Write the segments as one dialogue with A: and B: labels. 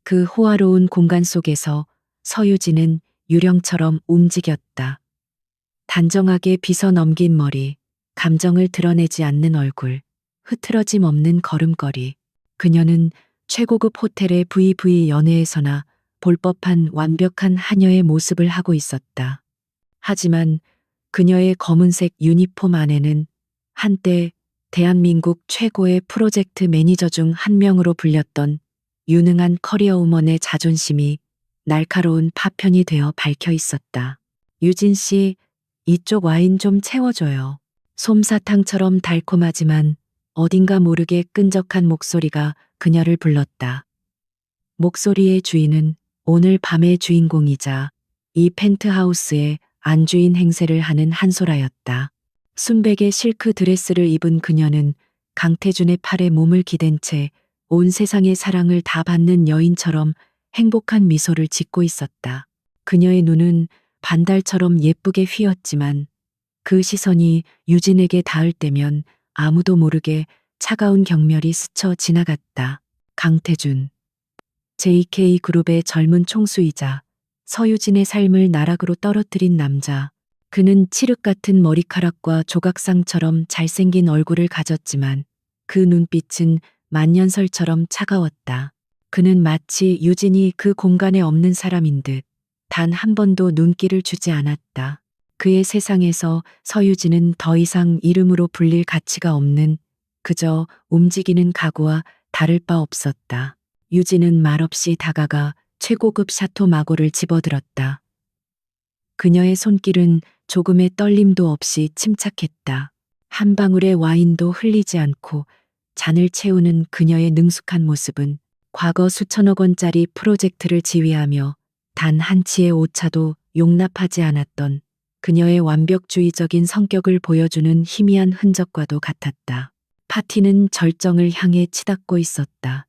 A: 그 호화로운 공간 속에서 서유진은 유령처럼 움직였다. 단정하게 빗어 넘긴 머리, 감정을 드러내지 않는 얼굴, 흐트러짐 없는 걸음걸이. 그녀는 최고급 호텔의 VV 연회에서나 볼 법한 완벽한 하녀의 모습을 하고 있었다. 하지만 그녀의 검은색 유니폼 안에는 한때 대한민국 최고의 프로젝트 매니저 중 한 명으로 불렸던 유능한 커리어우먼의 자존심이 날카로운 파편이 되어 밝혀 있었다. 유진 씨, 이쪽 와인 좀 채워줘요. 솜사탕처럼 달콤하지만 어딘가 모르게 끈적한 목소리가 그녀를 불렀다. 목소리의 주인은 오늘 밤의 주인공이자 이 펜트하우스의 안주인 행세를 하는 한소라였다. 순백의 실크 드레스를 입은 그녀는 강태준의 팔에 몸을 기댄 채 온 세상의 사랑을 다 받는 여인처럼 행복한 미소를 짓고 있었다. 그녀의 눈은 반달처럼 예쁘게 휘었지만 그 시선이 유진에게 닿을 때면 아무도 모르게 차가운 경멸이 스쳐 지나갔다. 강태준. JK그룹의 젊은 총수이자 서유진의 삶을 나락으로 떨어뜨린 남자. 그는 칠흑 같은 머리카락과 조각상처럼 잘생긴 얼굴을 가졌지만 그 눈빛은 만년설처럼 차가웠다. 그는 마치 유진이 그 공간에 없는 사람인 듯 단 한 번도 눈길을 주지 않았다. 그의 세상에서 서유진은 더 이상 이름으로 불릴 가치가 없는 그저 움직이는 가구와 다를 바 없었다. 유진은 말없이 다가가 최고급 샤토 마고를 집어들었다. 그녀의 손길은 조금의 떨림도 없이 침착했다. 한 방울의 와인도 흘리지 않고 잔을 채우는 그녀의 능숙한 모습은 과거 수천억 원짜리 프로젝트를 지휘하며 단 한 치의 오차도 용납하지 않았던 그녀의 완벽주의적인 성격을 보여주는 희미한 흔적과도 같았다. 파티는 절정을 향해 치닫고 있었다.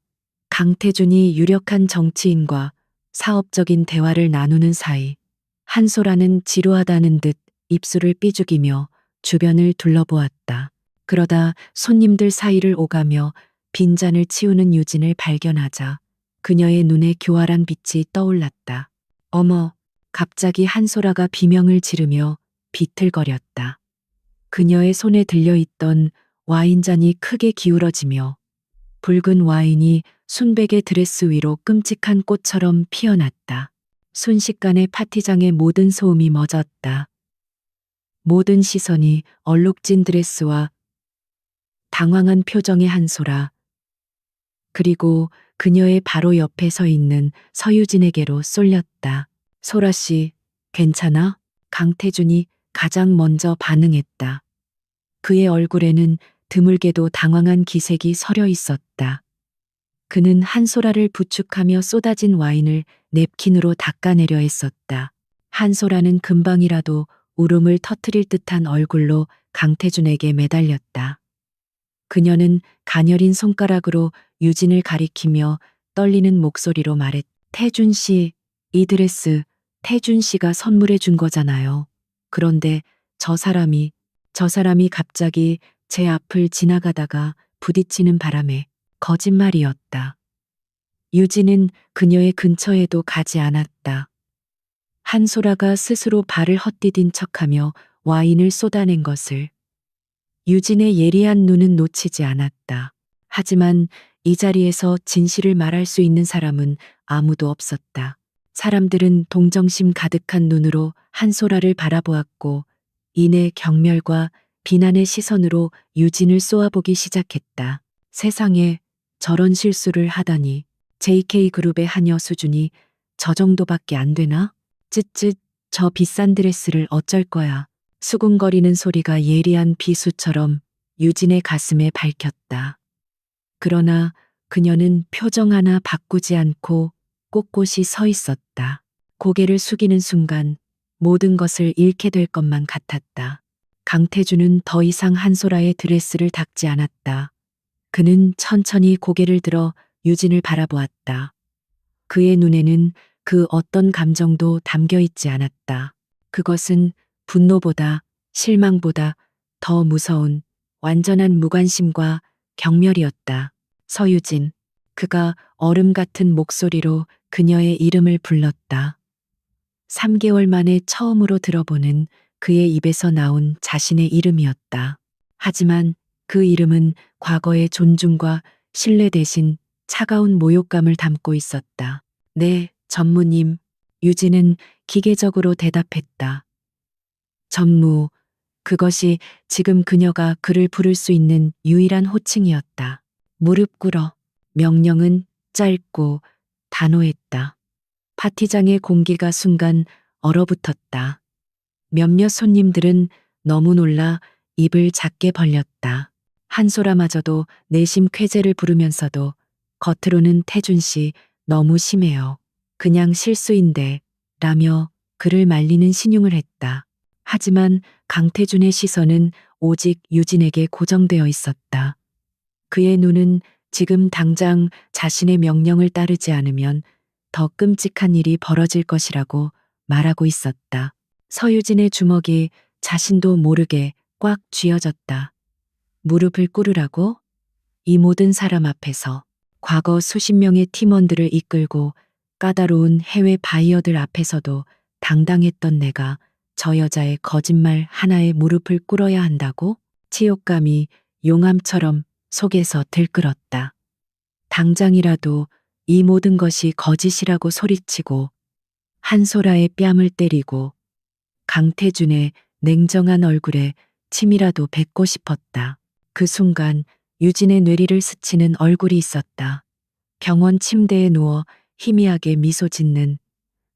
A: 강태준이 유력한 정치인과 사업적인 대화를 나누는 사이 한소라는 지루하다는 듯 입술을 삐죽이며 주변을 둘러보았다. 그러다 손님들 사이를 오가며 빈잔을 치우는 유진을 발견하자 그녀의 눈에 교활한 빛이 떠올랐다. 어머, 갑자기 한소라가 비명을 지르며 비틀거렸다. 그녀의 손에 들려있던 와인잔이 크게 기울어지며 붉은 와인이 순백의 드레스 위로 끔찍한 꽃처럼 피어났다. 순식간에 파티장의 모든 소음이 멎었다. 모든 시선이 얼룩진 드레스와 당황한 표정의 한소라, 그리고 그녀의 바로 옆에 서 있는 서유진에게로 쏠렸다. 소라 씨, 괜찮아? 강태준이 가장 먼저 반응했다. 그의 얼굴에는 드물게도 당황한 기색이 서려 있었다. 그는 한소라를 부축하며 쏟아진 와인을 냅킨으로 닦아내려 했었다. 한소라는 금방이라도 울음을 터뜨릴 듯한 얼굴로 강태준에게 매달렸다. 그녀는 가녀린 손가락으로 유진을 가리키며 떨리는 목소리로 말했. 태준 씨, 이 드레스 태준 씨가 선물해 준 거잖아요. 그런데 저 사람이 갑자기 제 앞을 지나가다가 부딪히는 바람에 거짓말이었다. 유진은 그녀의 근처에도 가지 않았다. 한소라가 스스로 발을 헛디딘 척하며 와인을 쏟아낸 것을 유진의 예리한 눈은 놓치지 않았다. 하지만 이 자리에서 진실을 말할 수 있는 사람은 아무도 없었다. 사람들은 동정심 가득한 눈으로 한소라를 바라보았고 이내 경멸과 비난의 시선으로 유진을 쏘아보기 시작했다. 세상에 저런 실수를 하다니. JK그룹의 하녀 수준이 저 정도밖에 안 되나? 쯧쯧, 저 비싼 드레스를 어쩔 거야. 수군거리는 소리가 예리한 비수처럼 유진의 가슴에 밝혔다. 그러나 그녀는 표정 하나 바꾸지 않고 꼿꼿이 서 있었다. 고개를 숙이는 순간 모든 것을 잃게 될 것만 같았다. 강태준은 더 이상 한소라의 드레스를 닦지 않았다. 그는 천천히 고개를 들어 유진을 바라보았다. 그의 눈에는 그 어떤 감정도 담겨 있지 않았다. 그것은 분노보다 실망보다 더 무서운 완전한 무관심과 경멸이었다. 서유진. 그가 얼음 같은 목소리로 그녀의 이름을 불렀다. 3개월 만에 처음으로 들어보는 그의 입에서 나온 자신의 이름이었다. 하지만 그 이름은 과거의 존중과 신뢰 대신 차가운 모욕감을 담고 있었다. 네, 전무님. 유진은 기계적으로 대답했다. 전무, 그것이 지금 그녀가 그를 부를 수 있는 유일한 호칭이었다. 무릎 꿇어. 명령은 짧고 단호했다. 파티장의 공기가 순간 얼어붙었다. 몇몇 손님들은 너무 놀라 입을 작게 벌렸다. 한소라마저도 내심 쾌재를 부르면서도 겉으로는 태준 씨 너무 심해요. 그냥 실수인데 라며 그를 말리는 신용을 했다. 하지만 강태준의 시선은 오직 유진에게 고정되어 있었다. 그의 눈은 지금 당장 자신의 명령을 따르지 않으면 더 끔찍한 일이 벌어질 것이라고 말하고 있었다. 서유진의 주먹이 자신도 모르게 꽉 쥐어졌다. 무릎을 꿇으라고? 이 모든 사람 앞에서 과거 수십 명의 팀원들을 이끌고 까다로운 해외 바이어들 앞에서도 당당했던 내가 저 여자의 거짓말 하나에 무릎을 꿇어야 한다고? 치욕감이 용암처럼 속에서 들끓었다. 당장이라도 이 모든 것이 거짓이라고 소리치고 한소라의 뺨을 때리고 강태준의 냉정한 얼굴에 침이라도 뱉고 싶었다. 그 순간 유진의 뇌리를 스치는 얼굴이 있었다. 병원 침대에 누워 희미하게 미소 짓는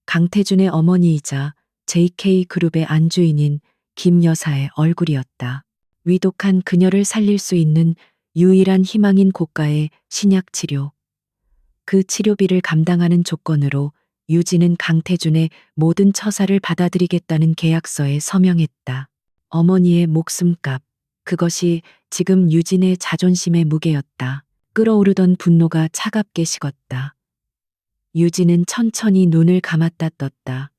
A: 강태준의 어머니이자 JK그룹의 안주인인 김 여사의 얼굴이었다. 위독한 그녀를 살릴 수 있는 유일한 희망인 고가의 신약 치료. 그 치료비를 감당하는 조건으로 유진은 강태준의 모든 처사를 받아들이겠다는 계약서에 서명했다. 어머니의 목숨값. 그것이 지금 유진의 자존심의 무게였다. 끓어오르던 분노가 차갑게 식었다. 유진은 천천히 눈을 감았다 떴다.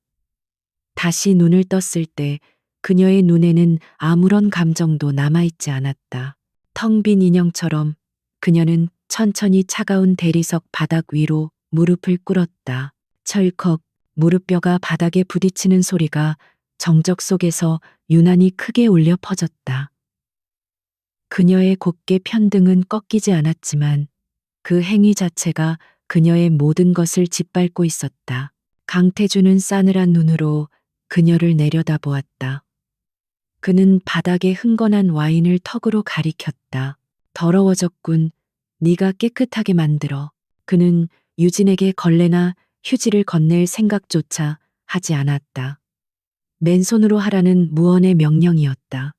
A: 다시 눈을 떴을 때 그녀의 눈에는 아무런 감정도 남아있지 않았다. 텅 빈 인형처럼 그녀는 천천히 차가운 대리석 바닥 위로 무릎을 꿇었다. 철컥 무릎뼈가 바닥에 부딪히는 소리가 정적 속에서 유난히 크게 울려 퍼졌다. 그녀의 곧게 편등은 꺾이지 않았지만 그 행위 자체가 그녀의 모든 것을 짓밟고 있었다. 강태준은 싸늘한 눈으로 그녀를 내려다보았다. 그는 바닥에 흥건한 와인을 턱으로 가리켰다. 더러워졌군. 네가 깨끗하게 만들어. 그는 유진에게 걸레나 휴지를 건넬 생각조차 하지 않았다. 맨손으로 하라는 무언의 명령이었다.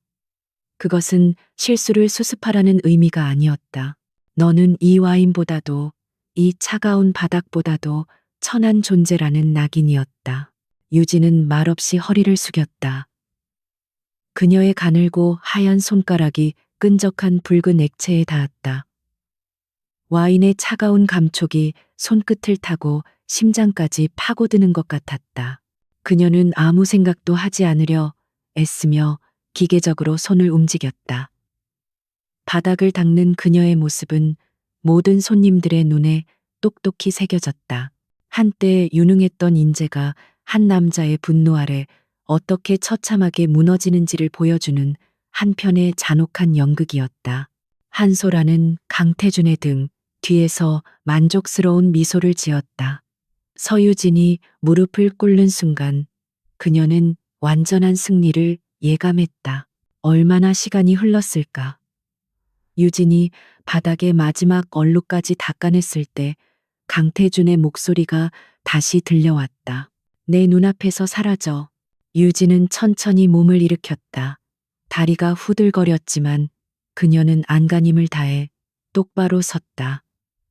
A: 그것은 실수를 수습하라는 의미가 아니었다. 너는 이 와인보다도 이 차가운 바닥보다도 천한 존재라는 낙인이었다. 유진은 말없이 허리를 숙였다. 그녀의 가늘고 하얀 손가락이 끈적한 붉은 액체에 닿았다. 와인의 차가운 감촉이 손끝을 타고 심장까지 파고드는 것 같았다. 그녀는 아무 생각도 하지 않으려 애쓰며 기계적으로 손을 움직였다. 바닥을 닦는 그녀의 모습은 모든 손님들의 눈에 똑똑히 새겨졌다. 한때 유능했던 인재가 한 남자의 분노 아래 어떻게 처참하게 무너지는지를 보여주는 한편의 잔혹한 연극이었다. 한소라는 강태준의 등 뒤에서 만족스러운 미소를 지었다. 서유진이 무릎을 꿇는 순간 그녀는 완전한 승리를 예감했다. 얼마나 시간이 흘렀을까. 유진이 바닥에 마지막 얼룩까지 닦아냈을 때 강태준의 목소리가 다시 들려왔다. 내 눈앞에서 사라져. 유진은 천천히 몸을 일으켰다. 다리가 후들거렸지만 그녀는 안간힘을 다해 똑바로 섰다.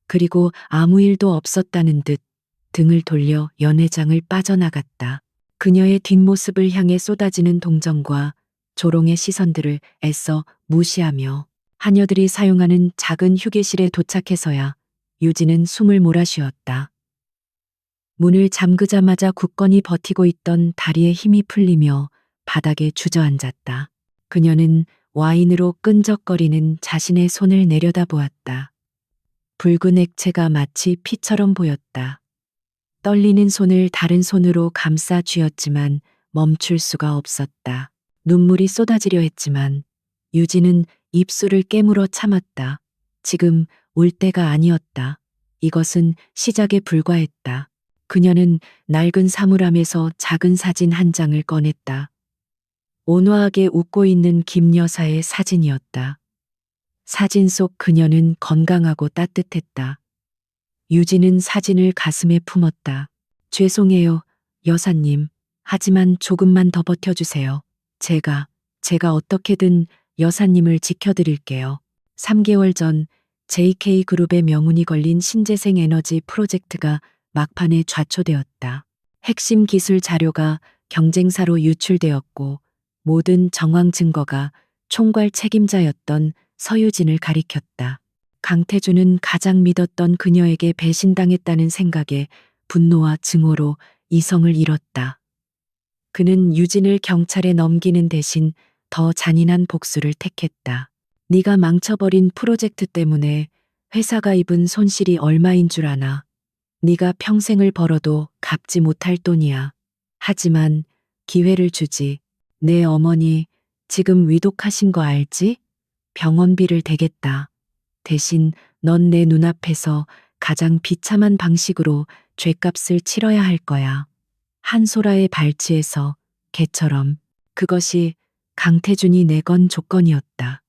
A: 그리고 아무 일도 없었다는 듯 등을 돌려 연회장을 빠져나갔다. 그녀의 뒷모습을 향해 쏟아지는 동정과 조롱의 시선들을 애써 무시하며 하녀들이 사용하는 작은 휴게실에 도착해서야 유진은 숨을 몰아쉬었다. 문을 잠그자마자 굳건히 버티고 있던 다리에 힘이 풀리며 바닥에 주저앉았다. 그녀는 와인으로 끈적거리는 자신의 손을 내려다보았다. 붉은 액체가 마치 피처럼 보였다. 떨리는 손을 다른 손으로 감싸 쥐었지만 멈출 수가 없었다. 눈물이 쏟아지려 했지만 유진은 입술을 깨물어 참았다. 지금 울 때가 아니었다. 이것은 시작에 불과했다. 그녀는 낡은 사물함에서 작은 사진 한 장을 꺼냈다. 온화하게 웃고 있는 김 여사의 사진이었다. 사진 속 그녀는 건강하고 따뜻했다. 유진은 사진을 가슴에 품었다. 죄송해요, 여사님. 하지만 조금만 더 버텨주세요. 제가 어떻게든 여사님을 지켜드릴게요. 3개월 전 JK그룹의 명운이 걸린 신재생 에너지 프로젝트가 막판에 좌초되었다. 핵심 기술 자료가 경쟁사로 유출되었고 모든 정황 증거가 총괄 책임자였던 서유진을 가리켰다. 강태준은 가장 믿었던 그녀에게 배신당했다는 생각에 분노와 증오로 이성을 잃었다. 그는 유진을 경찰에 넘기는 대신 더 잔인한 복수를 택했다. 네가 망쳐버린 프로젝트 때문에 회사가 입은 손실이 얼마인 줄 아나. 네가 평생을 벌어도 갚지 못할 돈이야. 하지만 기회를 주지. 내 어머니 지금 위독하신 거 알지? 병원비를 대겠다. 대신 넌 내 눈앞에서 가장 비참한 방식으로 죗값을 치러야 할 거야. 한소라의 발치에서 개처럼. 그것이 강태준이 내건 조건이었다.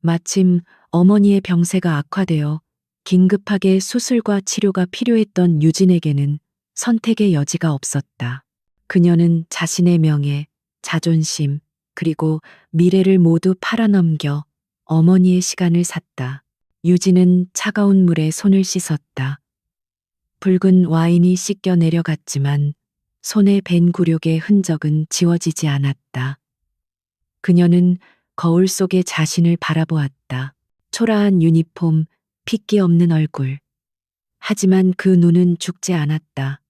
A: 마침 어머니의 병세가 악화되어 긴급하게 수술과 치료가 필요했던 유진에게는 선택의 여지가 없었다. 그녀는 자신의 명예, 자존심, 그리고 미래를 모두 팔아넘겨 어머니의 시간을 샀다. 유진은 차가운 물에 손을 씻었다. 붉은 와인이 씻겨 내려갔지만 손에 밴 굴욕의 흔적은 지워지지 않았다. 그녀는 거울 속에 자신을 바라보았다. 초라한 유니폼, 핏기 없는 얼굴. 하지만 그 눈은 죽지 않았다.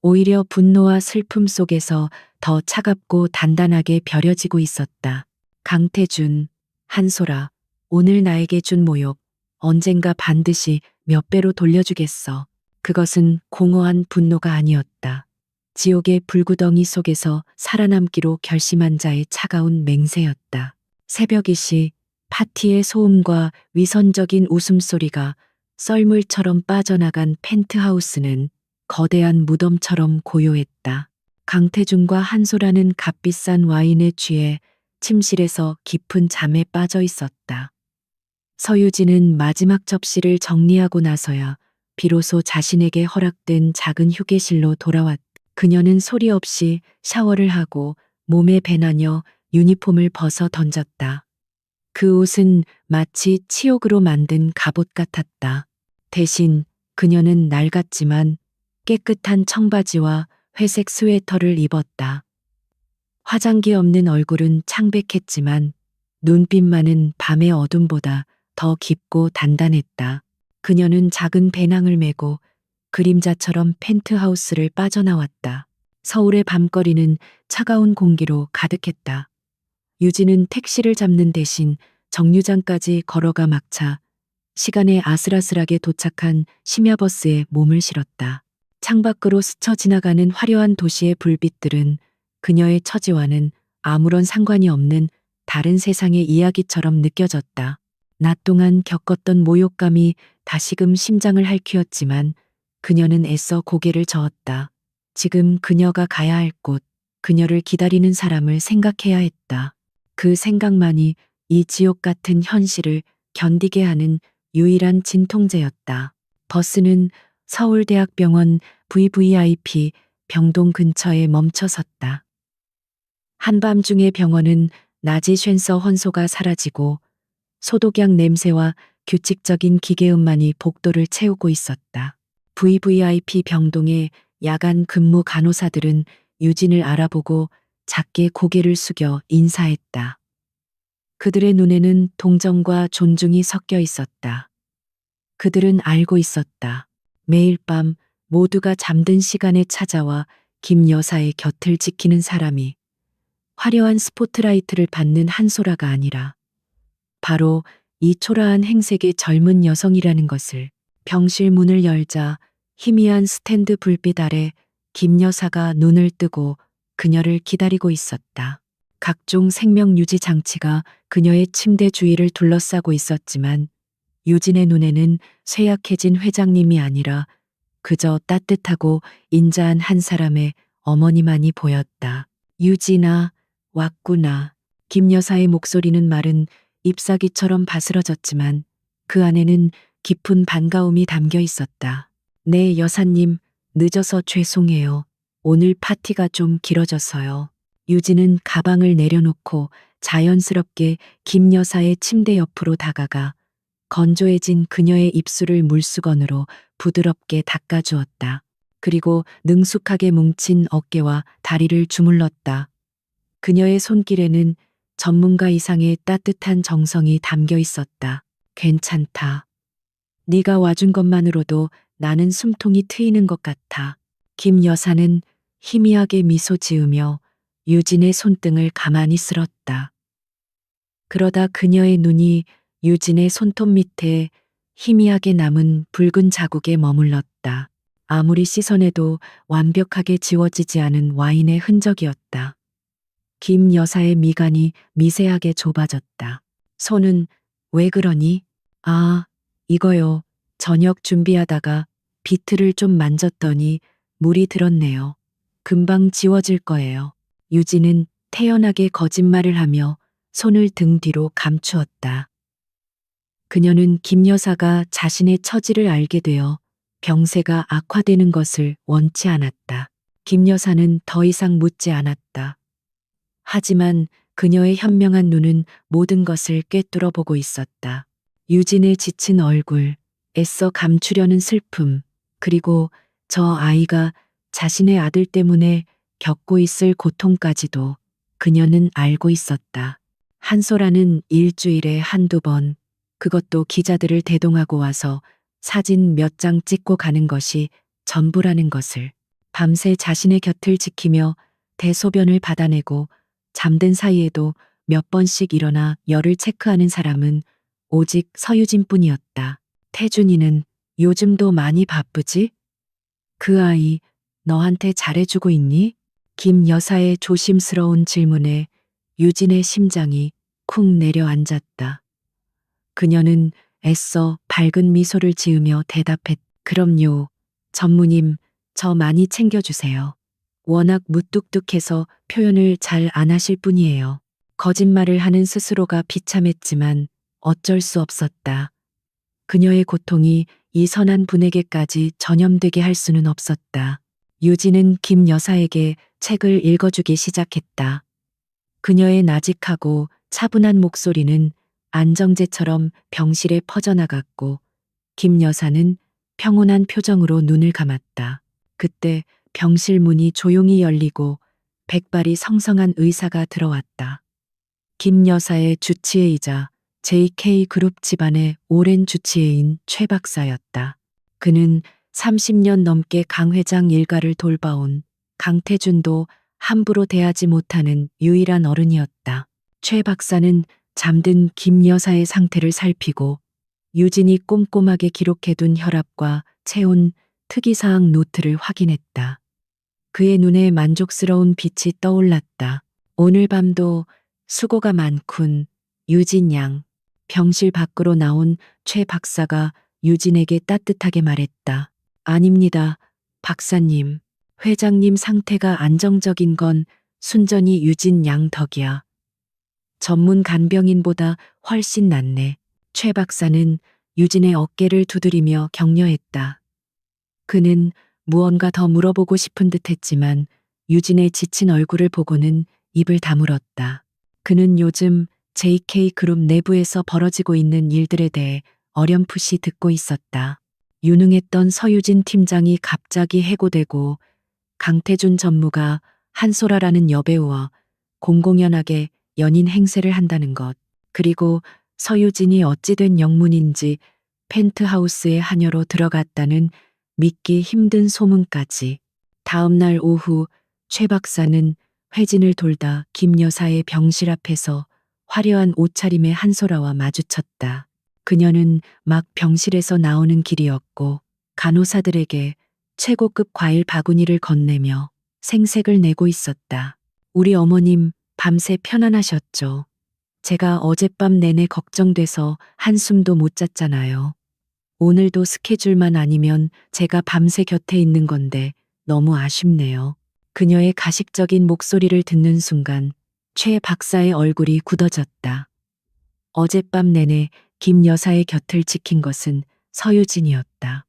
A: 오히려 분노와 슬픔 속에서 더 차갑고 단단하게 벼려지고 있었다. 강태준, 한소라, 오늘 나에게 준 모욕, 언젠가 반드시 몇 배로 돌려주겠어. 그것은 공허한 분노가 아니었다. 지옥의 불구덩이 속에서 살아남기로 결심한 자의 차가운 맹세였다. 새벽이시 파티의 소음과 위선적인 웃음소리가 썰물처럼 빠져나간 펜트하우스는 거대한 무덤처럼 고요했다. 강태준과 한소라는 값비싼 와인에 취해 침실에서 깊은 잠에 빠져 있었다. 서유진은 마지막 접시를 정리하고 나서야 비로소 자신에게 허락된 작은 휴게실로 돌아왔다. 그녀는 소리 없이 샤워를 하고 몸에 배나녀 유니폼을 벗어 던졌다. 그 옷은 마치 치욕으로 만든 갑옷 같았다. 대신 그녀는 낡았지만 깨끗한 청바지와 회색 스웨터를 입었다. 화장기 없는 얼굴은 창백했지만 눈빛만은 밤의 어둠보다 더 깊고 단단했다. 그녀는 작은 배낭을 메고 그림자처럼 펜트하우스를 빠져나왔다. 서울의 밤거리는 차가운 공기로 가득했다. 유진은 택시를 잡는 대신 정류장까지 걸어가 막차 시간에 아슬아슬하게 도착한 심야버스에 몸을 실었다. 창밖으로 스쳐 지나가는 화려한 도시의 불빛들은 그녀의 처지와는 아무런 상관이 없는 다른 세상의 이야기처럼 느껴졌다. 낮 동안 겪었던 모욕감이 다시금 심장을 핥히었지만 그녀는 애써 고개를 저었다. 지금 그녀가 가야 할 곳, 그녀를 기다리는 사람을 생각해야 했다. 그 생각만이 이 지옥 같은 현실을 견디게 하는 유일한 진통제였다. 버스는 서울대학병원 VVIP 병동 근처에 멈춰섰다. 한밤중의 병원은 낮이 쉔서 헌소가 사라지고 소독약 냄새와 규칙적인 기계음만이 복도를 채우고 있었다. VVIP 병동의 야간 근무 간호사들은 유진을 알아보고 작게 고개를 숙여 인사했다. 그들의 눈에는 동정과 존중이 섞여 있었다. 그들은 알고 있었다. 매일 밤 모두가 잠든 시간에 찾아와 김 여사의 곁을 지키는 사람이 화려한 스포트라이트를 받는 한소라가 아니라 바로 이 초라한 행색의 젊은 여성이라는 것을. 병실 문을 열자 희미한 스탠드 불빛 아래 김 여사가 눈을 뜨고 그녀를 기다리고 있었다. 각종 생명 유지 장치가 그녀의 침대 주위를 둘러싸고 있었지만 유진의 눈에는 쇠약해진 회장님이 아니라 그저 따뜻하고 인자한 한 사람의 어머니만이 보였다. 유진아, 왔구나. 김 여사의 목소리는 마른 잎사귀처럼 바스러졌지만 그 안에는 깊은 반가움이 담겨 있었다. 네, 여사님, 늦어서 죄송해요. 오늘 파티가 좀 길어져서요. 유진은 가방을 내려놓고 자연스럽게 김 여사의 침대 옆으로 다가가 건조해진 그녀의 입술을 물수건으로 부드럽게 닦아주었다. 그리고 능숙하게 뭉친 어깨와 다리를 주물렀다. 그녀의 손길에는 전문가 이상의 따뜻한 정성이 담겨 있었다. 괜찮다. 네가 와준 것만으로도 나는 숨통이 트이는 것 같아. 김 여사는 희미하게 미소 지으며 유진의 손등을 가만히 쓸었다. 그러다 그녀의 눈이 유진의 손톱 밑에 희미하게 남은 붉은 자국에 머물렀다. 아무리 씻어내도 완벽하게 지워지지 않은 와인의 흔적이었다. 김 여사의 미간이 미세하게 좁아졌다. 손은 왜 그러니? 아, 이거요. 저녁 준비하다가 비트를 좀 만졌더니 물이 들었네요. 금방 지워질 거예요. 유진은 태연하게 거짓말을 하며 손을 등 뒤로 감추었다. 그녀는 김 여사가 자신의 처지를 알게 되어 병세가 악화되는 것을 원치 않았다. 김 여사는 더 이상 묻지 않았다. 하지만 그녀의 현명한 눈은 모든 것을 꿰뚫어 보고 있었다. 유진의 지친 얼굴, 애써 감추려는 슬픔, 그리고 저 아이가 자신의 아들 때문에 겪고 있을 고통까지도 그녀는 알고 있었다. 한소라는 일주일에 한두 번, 그것도 기자들을 대동하고 와서 사진 몇 장 찍고 가는 것이 전부라는 것을. 밤새 자신의 곁을 지키며 대소변을 받아내고 잠든 사이에도 몇 번씩 일어나 열을 체크하는 사람은 오직 서유진 뿐이었다. 태준이는 요즘도 많이 바쁘지? 그 아이 너한테 잘해주고 있니? 김 여사의 조심스러운 질문에 유진의 심장이 쿵 내려앉았다. 그녀는 애써 밝은 미소를 지으며 대답했. 그럼요. 전무님, 저 많이 챙겨주세요. 워낙 무뚝뚝해서 표현을 잘 안 하실 뿐이에요. 거짓말을 하는 스스로가 비참했지만 어쩔 수 없었다. 그녀의 고통이 이 선한 분에게까지 전염되게 할 수는 없었다. 유진은 김 여사에게 책을 읽어주기 시작했다. 그녀의 나직하고 차분한 목소리는 안정제처럼 병실에 퍼져나갔고 김 여사는 평온한 표정으로 눈을 감았다. 그때 병실 문이 조용히 열리고 백발이 성성한 의사가 들어왔다. 김 여사의 주치의이자 JK그룹 집안의 오랜 주치의인 최 박사였다. 그는 30년 넘게 강 회장 일가를 돌봐온 강태준도 함부로 대하지 못하는 유일한 어른이었다. 최 박사는 잠든 김 여사의 상태를 살피고 유진이 꼼꼼하게 기록해둔 혈압과 체온, 특이사항 노트를 확인했다. 그의 눈에 만족스러운 빛이 떠올랐다. 오늘 밤도 수고가 많군, 유진 양. 병실 밖으로 나온 최 박사가 유진에게 따뜻하게 말했다. 아닙니다, 박사님. 회장님 상태가 안정적인 건 순전히 유진 양 덕이야. 전문 간병인보다 훨씬 낫네. 최 박사는 유진의 어깨를 두드리며 격려했다. 그는 무언가 더 물어보고 싶은 듯 했지만 유진의 지친 얼굴을 보고는 입을 다물었다. 그는 요즘 JK그룹 내부에서 벌어지고 있는 일들에 대해 어렴풋이 듣고 있었다. 유능했던 서유진 팀장이 갑자기 해고되고 강태준 전무가 한소라라는 여배우와 공공연하게 연인 행세를 한다는 것, 그리고 서유진이 어찌된 영문인지 펜트하우스의 하녀로 들어갔다는 믿기 힘든 소문까지. 다음 날 오후 최 박사는 회진을 돌다 김 여사의 병실 앞에서 화려한 옷차림의 한소라와 마주쳤다. 그녀는 막 병실에서 나오는 길이었고 간호사들에게 최고급 과일 바구니를 건네며 생색을 내고 있었다. 우리 어머님 밤새 편안하셨죠. 제가 어젯밤 내내 걱정돼서 한숨도 못 잤잖아요. 오늘도 스케줄만 아니면 제가 밤새 곁에 있는 건데 너무 아쉽네요. 그녀의 가식적인 목소리를 듣는 순간 최 박사의 얼굴이 굳어졌다. 어젯밤 내내 김 여사의 곁을 지킨 것은 서유진이었다.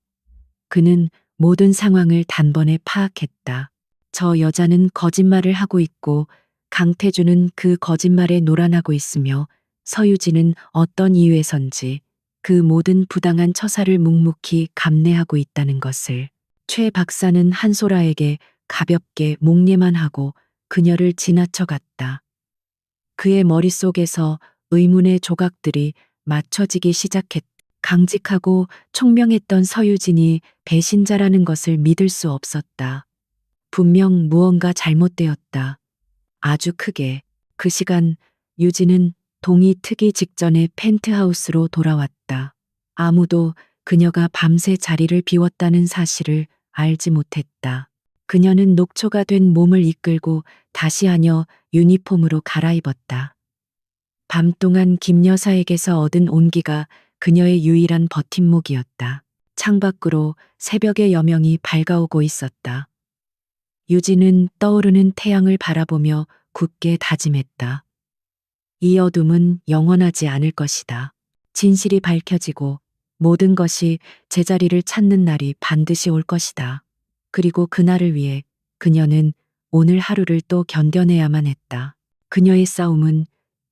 A: 그는 모든 상황을 단번에 파악했다. 저 여자는 거짓말을 하고 있고 강태주는 그 거짓말에 노란하고 있으며 서유진은 어떤 이유에선지 그 모든 부당한 처사를 묵묵히 감내하고 있다는 것을 최 박사는 한소라에게 가볍게 목례만 하고 그녀를 지나쳐 갔다. 그의 머릿속에서 의문의 조각들이 맞춰지기 시작했다. 강직하고 총명했던 서유진이 배신자라는 것을 믿을 수 없었다. 분명 무언가 잘못되었다. 아주 크게. 그 시간 유진은 동이 트기 직전에 펜트하우스로 돌아왔다. 아무도 그녀가 밤새 자리를 비웠다는 사실을 알지 못했다. 그녀는 녹초가 된 몸을 이끌고 다시 하녀 유니폼으로 갈아입었다. 밤 동안 김 여사에게서 얻은 온기가 그녀의 유일한 버팀목이었다. 창밖으로 새벽의 여명이 밝아오고 있었다. 유진은 떠오르는 태양을 바라보며 굳게 다짐했다. 이 어둠은 영원하지 않을 것이다. 진실이 밝혀지고 모든 것이 제자리를 찾는 날이 반드시 올 것이다. 그리고 그날을 위해 그녀는 오늘 하루를 또 견뎌내야만 했다. 그녀의 싸움은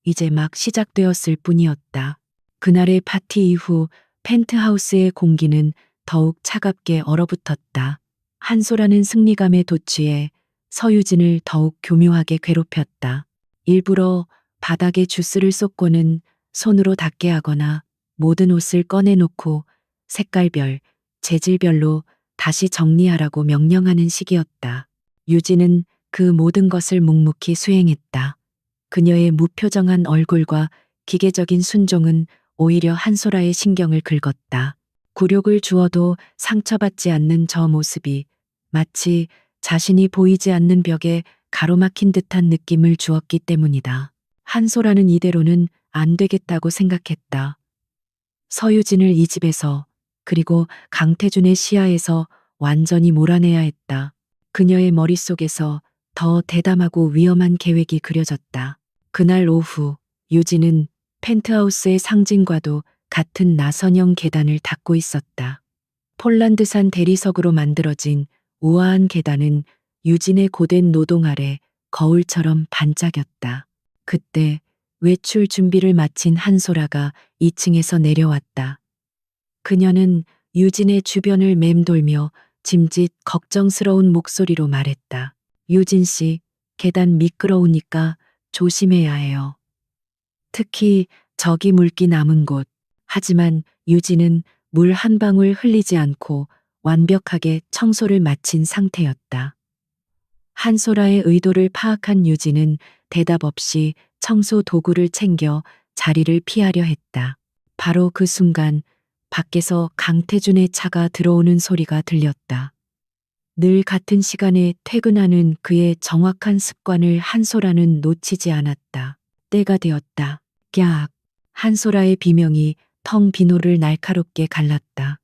A: 이제 막 시작되었을 뿐이었다. 그날의 파티 이후 펜트하우스의 공기는 더욱 차갑게 얼어붙었다. 한소라는 승리감에 도취해 서유진을 더욱 교묘하게 괴롭혔다. 일부러 바닥에 주스를 쏟고는 손으로 닦게 하거나 모든 옷을 꺼내놓고 색깔별, 재질별로 다시 정리하라고 명령하는 식이었다. 유진은 그 모든 것을 묵묵히 수행했다. 그녀의 무표정한 얼굴과 기계적인 순종은 오히려 한소라의 신경을 긁었다. 굴욕을 주어도 상처받지 않는 저 모습이 마치 자신이 보이지 않는 벽에 가로막힌 듯한 느낌을 주었기 때문이다. 한소라는 이대로는 안 되겠다고 생각했다. 서유진을 이 집에서 그리고 강태준의 시야에서 완전히 몰아내야 했다. 그녀의 머릿속에서 더 대담하고 위험한 계획이 그려졌다. 그날 오후 유진은 펜트하우스의 상징과도 같은 나선형 계단을 닦고 있었다. 폴란드산 대리석으로 만들어진 우아한 계단은 유진의 고된 노동 아래 거울처럼 반짝였다. 그때 외출 준비를 마친 한소라가 2층에서 내려왔다. 그녀는 유진의 주변을 맴돌며 짐짓 걱정스러운 목소리로 말했다. 유진 씨, 계단 미끄러우니까 조심해야 해요. 특히 저기 물기 남은 곳. 하지만 유진은 물 한 방울 흘리지 않고 완벽하게 청소를 마친 상태였다. 한소라의 의도를 파악한 유진은 대답 없이 청소 도구를 챙겨 자리를 피하려 했다. 바로 그 순간 밖에서 강태준의 차가 들어오는 소리가 들렸다. 늘 같은 시간에 퇴근하는 그의 정확한 습관을 한소라는 놓치지 않았다. 때가 되었다. 깍. 한소라의 비명이 텅 빈 홀을 날카롭게 갈랐다.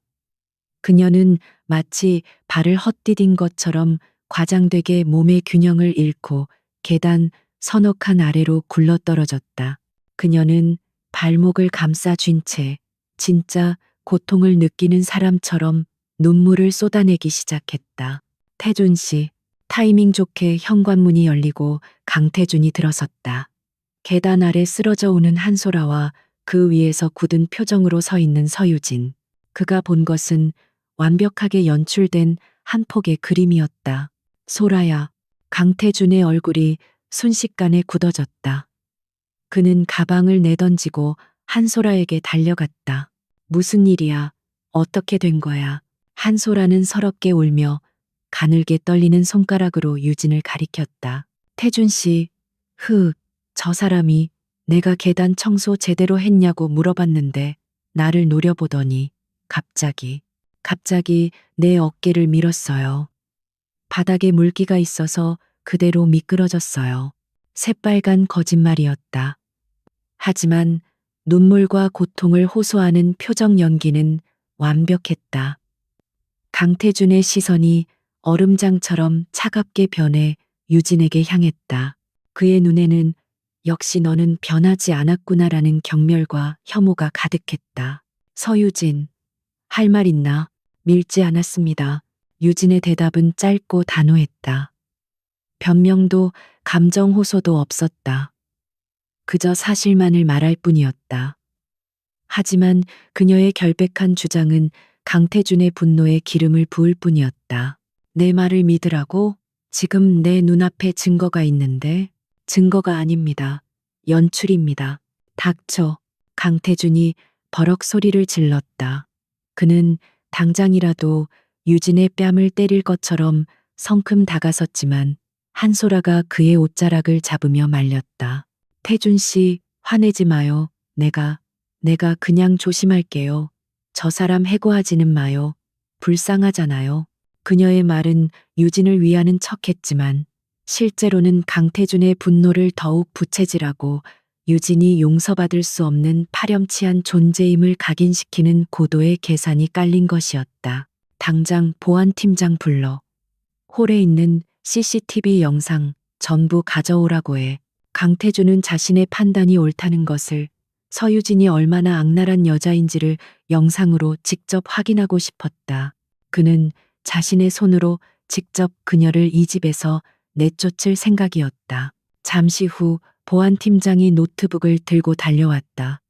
A: 그녀는 마치 발을 헛디딘 것처럼 과장되게 몸의 균형을 잃고 계단 서너 칸 아래로 굴러떨어졌다. 그녀는 발목을 감싸 쥔 채 진짜 고통을 느끼는 사람처럼 눈물을 쏟아내기 시작했다. 태준 씨, 타이밍 좋게 현관문이 열리고 강태준이 들어섰다. 계단 아래 쓰러져 오는 한소라와 그 위에서 굳은 표정으로 서 있는 서유진. 그가 본 것은 완벽하게 연출된 한 폭의 그림이었다. 소라야. 강태준의 얼굴이 순식간에 굳어졌다. 그는 가방을 내던지고 한소라에게 달려갔다. 무슨 일이야? 어떻게 된 거야? 한소라는 서럽게 울며 가늘게 떨리는 손가락으로 유진을 가리켰다. 태준 씨, 저 사람이 내가 계단 청소 제대로 했냐고 물어봤는데 나를 노려보더니 갑자기 내 어깨를 밀었어요. 바닥에 물기가 있어서 그대로 미끄러졌어요. 새빨간 거짓말이었다. 하지만 눈물과 고통을 호소하는 표정 연기는 완벽했다. 강태준의 시선이 얼음장처럼 차갑게 변해 유진에게 향했다. 그의 눈에는 역시 너는 변하지 않았구나라는 경멸과 혐오가 가득했다. 서유진, 할 말 있나? 밀지 않았습니다. 유진의 대답은 짧고 단호했다. 변명도 감정 호소도 없었다. 그저 사실만을 말할 뿐이었다. 하지만 그녀의 결백한 주장은 강태준의 분노에 기름을 부을 뿐이었다. 내 말을 믿으라고? 지금 내 눈앞에 증거가 있는데? 증거가 아닙니다. 연출입니다. 닥쳐. 강태준이 버럭 소리를 질렀다. 그는 당장이라도 유진의 뺨을 때릴 것처럼 성큼 다가섰지만 한소라가 그의 옷자락을 잡으며 말렸다. 태준 씨, 화내지 마요. 내가 그냥 조심할게요. 저 사람 해고하지는 마요. 불쌍하잖아요. 그녀의 말은 유진을 위하는 척했지만 실제로는 강태준의 분노를 더욱 부채질하고 유진이 용서받을 수 없는 파렴치한 존재임을 각인시키는 고도의 계산이 깔린 것이었다. 당장 보안팀장 불러. 홀에 있는 CCTV 영상 전부 가져오라고 해. 강태준은 자신의 판단이 옳다는 것을, 서유진이 얼마나 악랄한 여자인지를 영상으로 직접 확인하고 싶었다. 그는 자신의 손으로 직접 그녀를 이 집에서 내쫓을 생각이었다. 잠시 후 보안팀장이 노트북을 들고 달려왔다.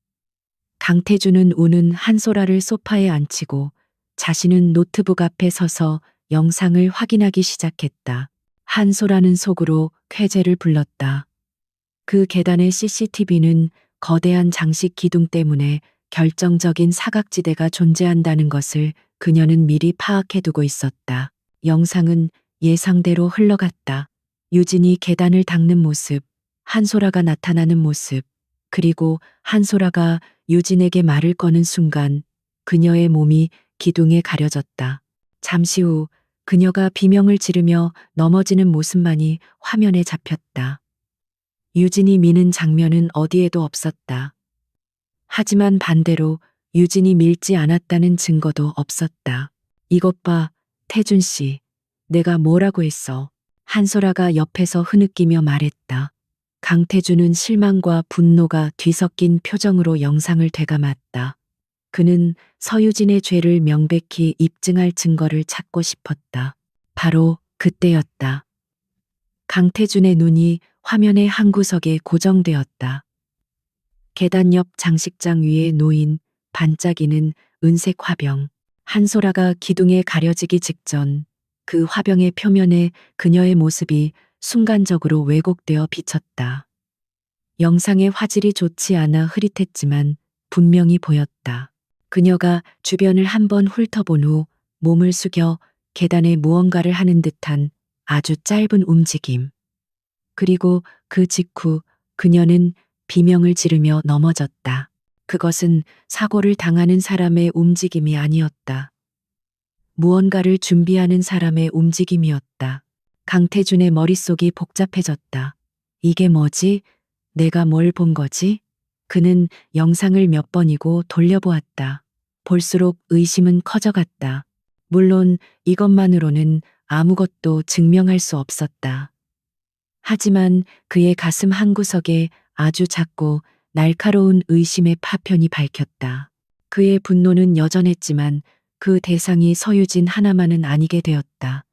A: 강태준은 우는 한소라를 소파에 앉히고 자신은 노트북 앞에 서서 영상을 확인하기 시작했다. 한소라는 속으로 쾌재를 불렀다. 그 계단의 CCTV는 거대한 장식 기둥 때문에 결정적인 사각지대가 존재한다는 것을 그녀는 미리 파악해두고 있었다. 영상은 예상대로 흘러갔다. 유진이 계단을 닦는 모습, 한소라가 나타나는 모습, 그리고 한소라가 유진에게 말을 거는 순간 그녀의 몸이 기둥에 가려졌다. 잠시 후 그녀가 비명을 지르며 넘어지는 모습만이 화면에 잡혔다. 유진이 미는 장면은 어디에도 없었다. 하지만 반대로 유진이 밀지 않았다는 증거도 없었다. 이것 봐, 태준 씨. 내가 뭐라고 했어. 한소라가 옆에서 흐느끼며 말했다. 강태준은 실망과 분노가 뒤섞인 표정으로 영상을 되감았다. 그는 서유진의 죄를 명백히 입증할 증거를 찾고 싶었다. 바로 그때였다. 강태준의 눈이 화면의 한 구석에 고정되었다. 계단 옆 장식장 위에 놓인 반짝이는 은색 화병. 한소라가 기둥에 가려지기 직전 그 화병의 표면에 그녀의 모습이 순간적으로 왜곡되어 비쳤다. 영상의 화질이 좋지 않아 흐릿했지만 분명히 보였다. 그녀가 주변을 한번 훑어본 후 몸을 숙여 계단에 무언가를 하는 듯한 아주 짧은 움직임. 그리고 그 직후 그녀는 비명을 지르며 넘어졌다. 그것은 사고를 당하는 사람의 움직임이 아니었다. 무언가를 준비하는 사람의 움직임이었다. 강태준의 머릿속이 복잡해졌다. 이게 뭐지? 내가 뭘 본 거지? 그는 영상을 몇 번이고 돌려보았다. 볼수록 의심은 커져갔다. 물론 이것만으로는 아무것도 증명할 수 없었다. 하지만 그의 가슴 한구석에 아주 작고 날카로운 의심의 파편이 밝혔다. 그의 분노는 여전했지만 그 대상이 서유진 하나만은 아니게 되었다.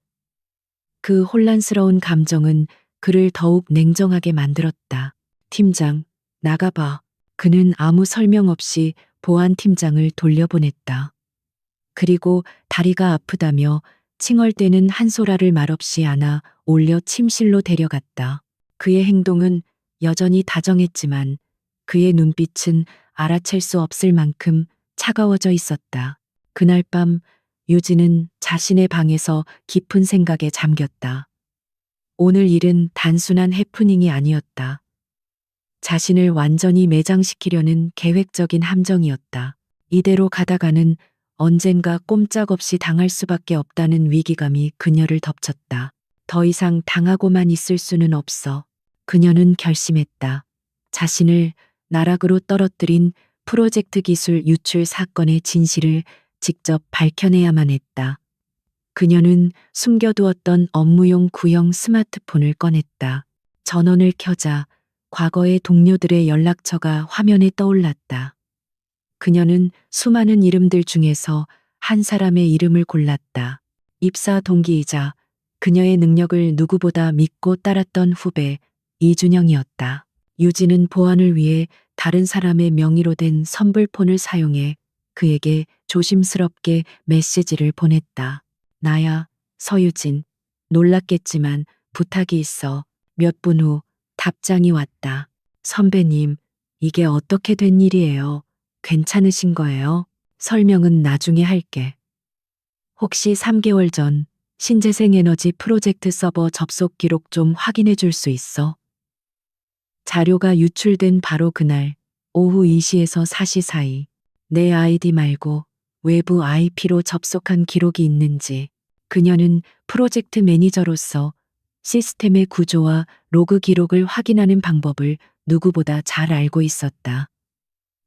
A: 그 혼란스러운 감정은 그를 더욱 냉정하게 만들었다. 팀장, 나가봐. 그는 아무 설명 없이 보안팀장을 돌려보냈다. 그리고 다리가 아프다며 칭얼대는 한소라를 말없이 안아 올려 침실로 데려갔다. 그의 행동은 여전히 다정했지만 그의 눈빛은 알아챌 수 없을 만큼 차가워져 있었다. 그날 밤 유진은 자신의 방에서 깊은 생각에 잠겼다. 오늘 일은 단순한 해프닝이 아니었다. 자신을 완전히 매장시키려는 계획적인 함정이었다. 이대로 가다가는 언젠가 꼼짝없이 당할 수밖에 없다는 위기감이 그녀를 덮쳤다. 더 이상 당하고만 있을 수는 없어. 그녀는 결심했다. 자신을 나락으로 떨어뜨린 프로젝트 기술 유출 사건의 진실을 직접 밝혀내야만 했다. 그녀는 숨겨두었던 업무용 구형 스마트폰을 꺼냈다. 전원을 켜자 과거의 동료들의 연락처가 화면에 떠올랐다. 그녀는 수많은 이름들 중에서 한 사람의 이름을 골랐다. 입사 동기이자 그녀의 능력을 누구보다 믿고 따랐던 후배 이준영이었다. 유진은 보안을 위해 다른 사람의 명의로 된 선불폰을 사용해 그에게 조심스럽게 메시지를 보냈다. 나야, 서유진. 놀랐겠지만 부탁이 있어. 몇 분 후 답장이 왔다. 선배님, 이게 어떻게 된 일이에요? 괜찮으신 거예요? 설명은 나중에 할게. 혹시 3개월 전 신재생 에너지 프로젝트 서버 접속 기록 좀 확인해 줄 수 있어? 자료가 유출된 바로 그날 오후 2시에서 4시 사이 내 아이디 말고 외부 IP로 접속한 기록이 있는지. 그녀는 프로젝트 매니저로서 시스템의 구조와 로그 기록을 확인하는 방법을 누구보다 잘 알고 있었다.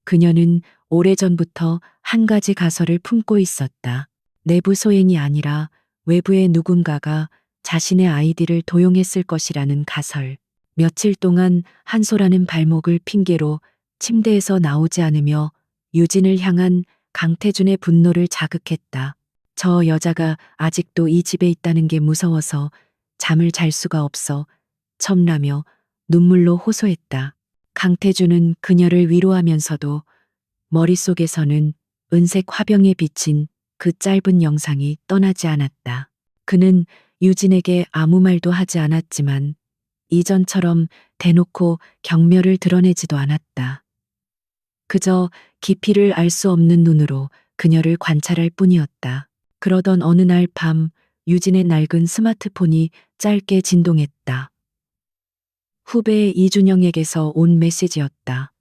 A: 그녀는 오래전부터 한 가지 가설을 품고 있었다. 내부 소행이 아니라 외부의 누군가가 자신의 아이디를 도용했을 것이라는 가설. 며칠 동안 한소라는 발목을 핑계로 침대에서 나오지 않으며 유진을 향한 강태준의 분노를 자극했다. 저 여자가 아직도 이 집에 있다는 게 무서워서 잠을 잘 수가 없어 첨라며 눈물로 호소했다. 강태준은 그녀를 위로하면서도 머릿속에서는 은색 화병에 비친 그 짧은 영상이 떠나지 않았다. 그는 유진에게 아무 말도 하지 않았지만 이전처럼 대놓고 경멸을 드러내지도 않았다. 그저 깊이를 알 수 없는 눈으로 그녀를 관찰할 뿐이었다. 그러던 어느 날 밤 유진의 낡은 스마트폰이 짧게 진동했다. 후배 이준영에게서 온 메시지였다.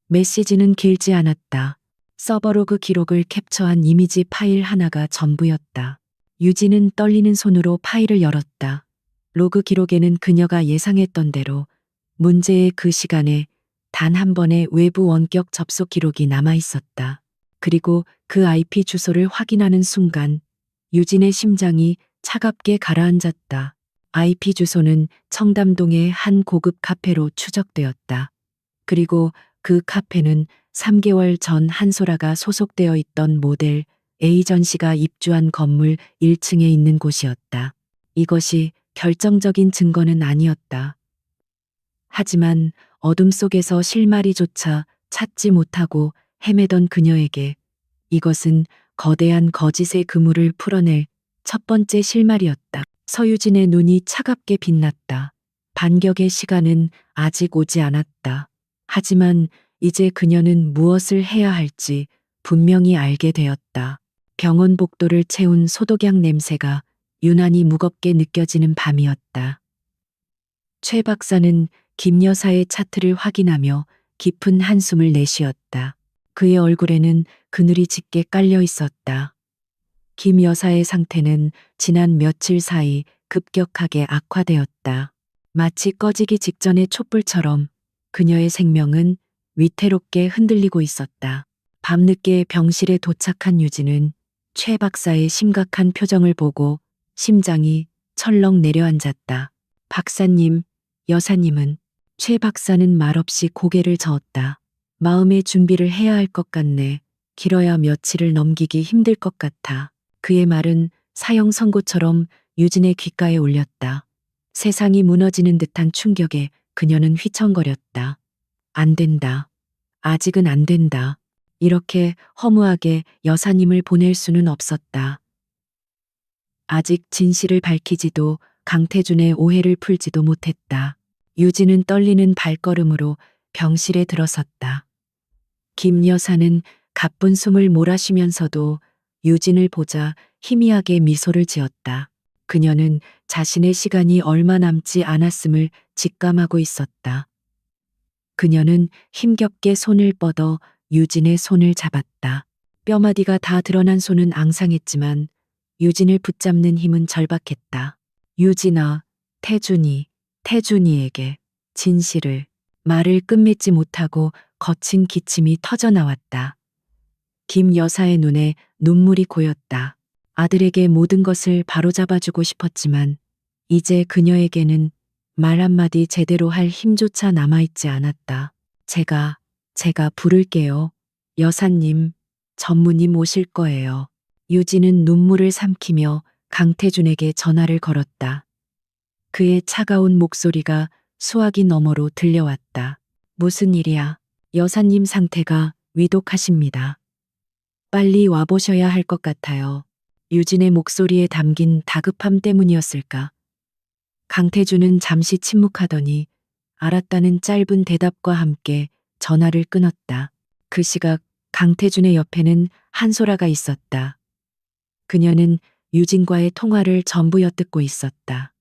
A: 메시지는 길지 않았다. 서버로그 기록을 캡처한 이미지 파일 하나가 전부였다. 유진은 떨리는 손으로 파일을 열었다. 로그 기록에는 그녀가 예상했던 대로 문제의 그 시간에 단 한 번의 외부 원격 접속 기록이 남아 있었다. 그리고 그 IP 주소를 확인하는 순간 유진의 심장이 차갑게 가라앉았다. IP 주소는 청담동의 한 고급 카페로 추적되었다. 그리고 그 카페는 3개월 전 한소라가 소속되어 있던 모델 에이전시가 입주한 건물 1층에 있는 곳이었다. 이것이 결정적인 증거는 아니었다. 하지만 어둠 속에서 실마리조차 찾지 못하고 헤매던 그녀에게 이것은 거대한 거짓의 그물을 풀어낼 첫 번째 실마리였다. 서유진의 눈이 차갑게 빛났다. 반격의 시간은 아직 오지 않았다. 하지만 이제 그녀는 무엇을 해야 할지 분명히 알게 되었다. 병원 복도를 채운 소독약 냄새가 유난히 무겁게 느껴지는 밤이었다. 최 박사는 김 여사의 차트를 확인하며 깊은 한숨을 내쉬었다. 그의 얼굴에는 그늘이 짙게 깔려 있었다. 김 여사의 상태는 지난 며칠 사이 급격하게 악화되었다. 마치 꺼지기 직전의 촛불처럼 그녀의 생명은 위태롭게 흔들리고 있었다. 밤늦게 병실에 도착한 유진은 최 박사의 심각한 표정을 보고 심장이 철렁 내려앉았다. 박사님, 여사님은. 최 박사는 말없이 고개를 저었다. 마음의 준비를 해야 할 것 같네. 길어야 며칠을 넘기기 힘들 것 같아. 그의 말은 사형 선고처럼 유진의 귓가에 울렸다. 세상이 무너지는 듯한 충격에 그녀는 휘청거렸다. 안 된다. 아직은 안 된다. 이렇게 허무하게 여사님을 보낼 수는 없었다. 아직 진실을 밝히지도 강태준의 오해를 풀지도 못했다. 유진은 떨리는 발걸음으로 병실에 들어섰다. 김 여사는 가쁜 숨을 몰아쉬면서도 유진을 보자 희미하게 미소를 지었다. 그녀는 자신의 시간이 얼마 남지 않았음을 직감하고 있었다. 그녀는 힘겹게 손을 뻗어 유진의 손을 잡았다. 뼈마디가 다 드러난 손은 앙상했지만 유진을 붙잡는 힘은 절박했다. 유진아, 태준이에게 진실을. 말을 끝맺지 못하고 거친 기침이 터져 나왔다. 김 여사의 눈에 눈물이 고였다. 아들에게 모든 것을 바로잡아주고 싶었지만 이제 그녀에게는 말 한마디 제대로 할 힘조차 남아있지 않았다. 제가 부를게요. 여사님, 전무님 오실 거예요. 유진은 눈물을 삼키며 강태준에게 전화를 걸었다. 그의 차가운 목소리가 수화기 너머로 들려왔다. 무슨 일이야? 여사님 상태가 위독하십니다. 빨리 와보셔야 할 것 같아요. 유진의 목소리에 담긴 다급함 때문이었을까? 강태준은 잠시 침묵하더니 알았다는 짧은 대답과 함께 전화를 끊었다. 그 시각 강태준의 옆에는 한소라가 있었다. 그녀는 유진과의 통화를 전부 엿듣고 있었다.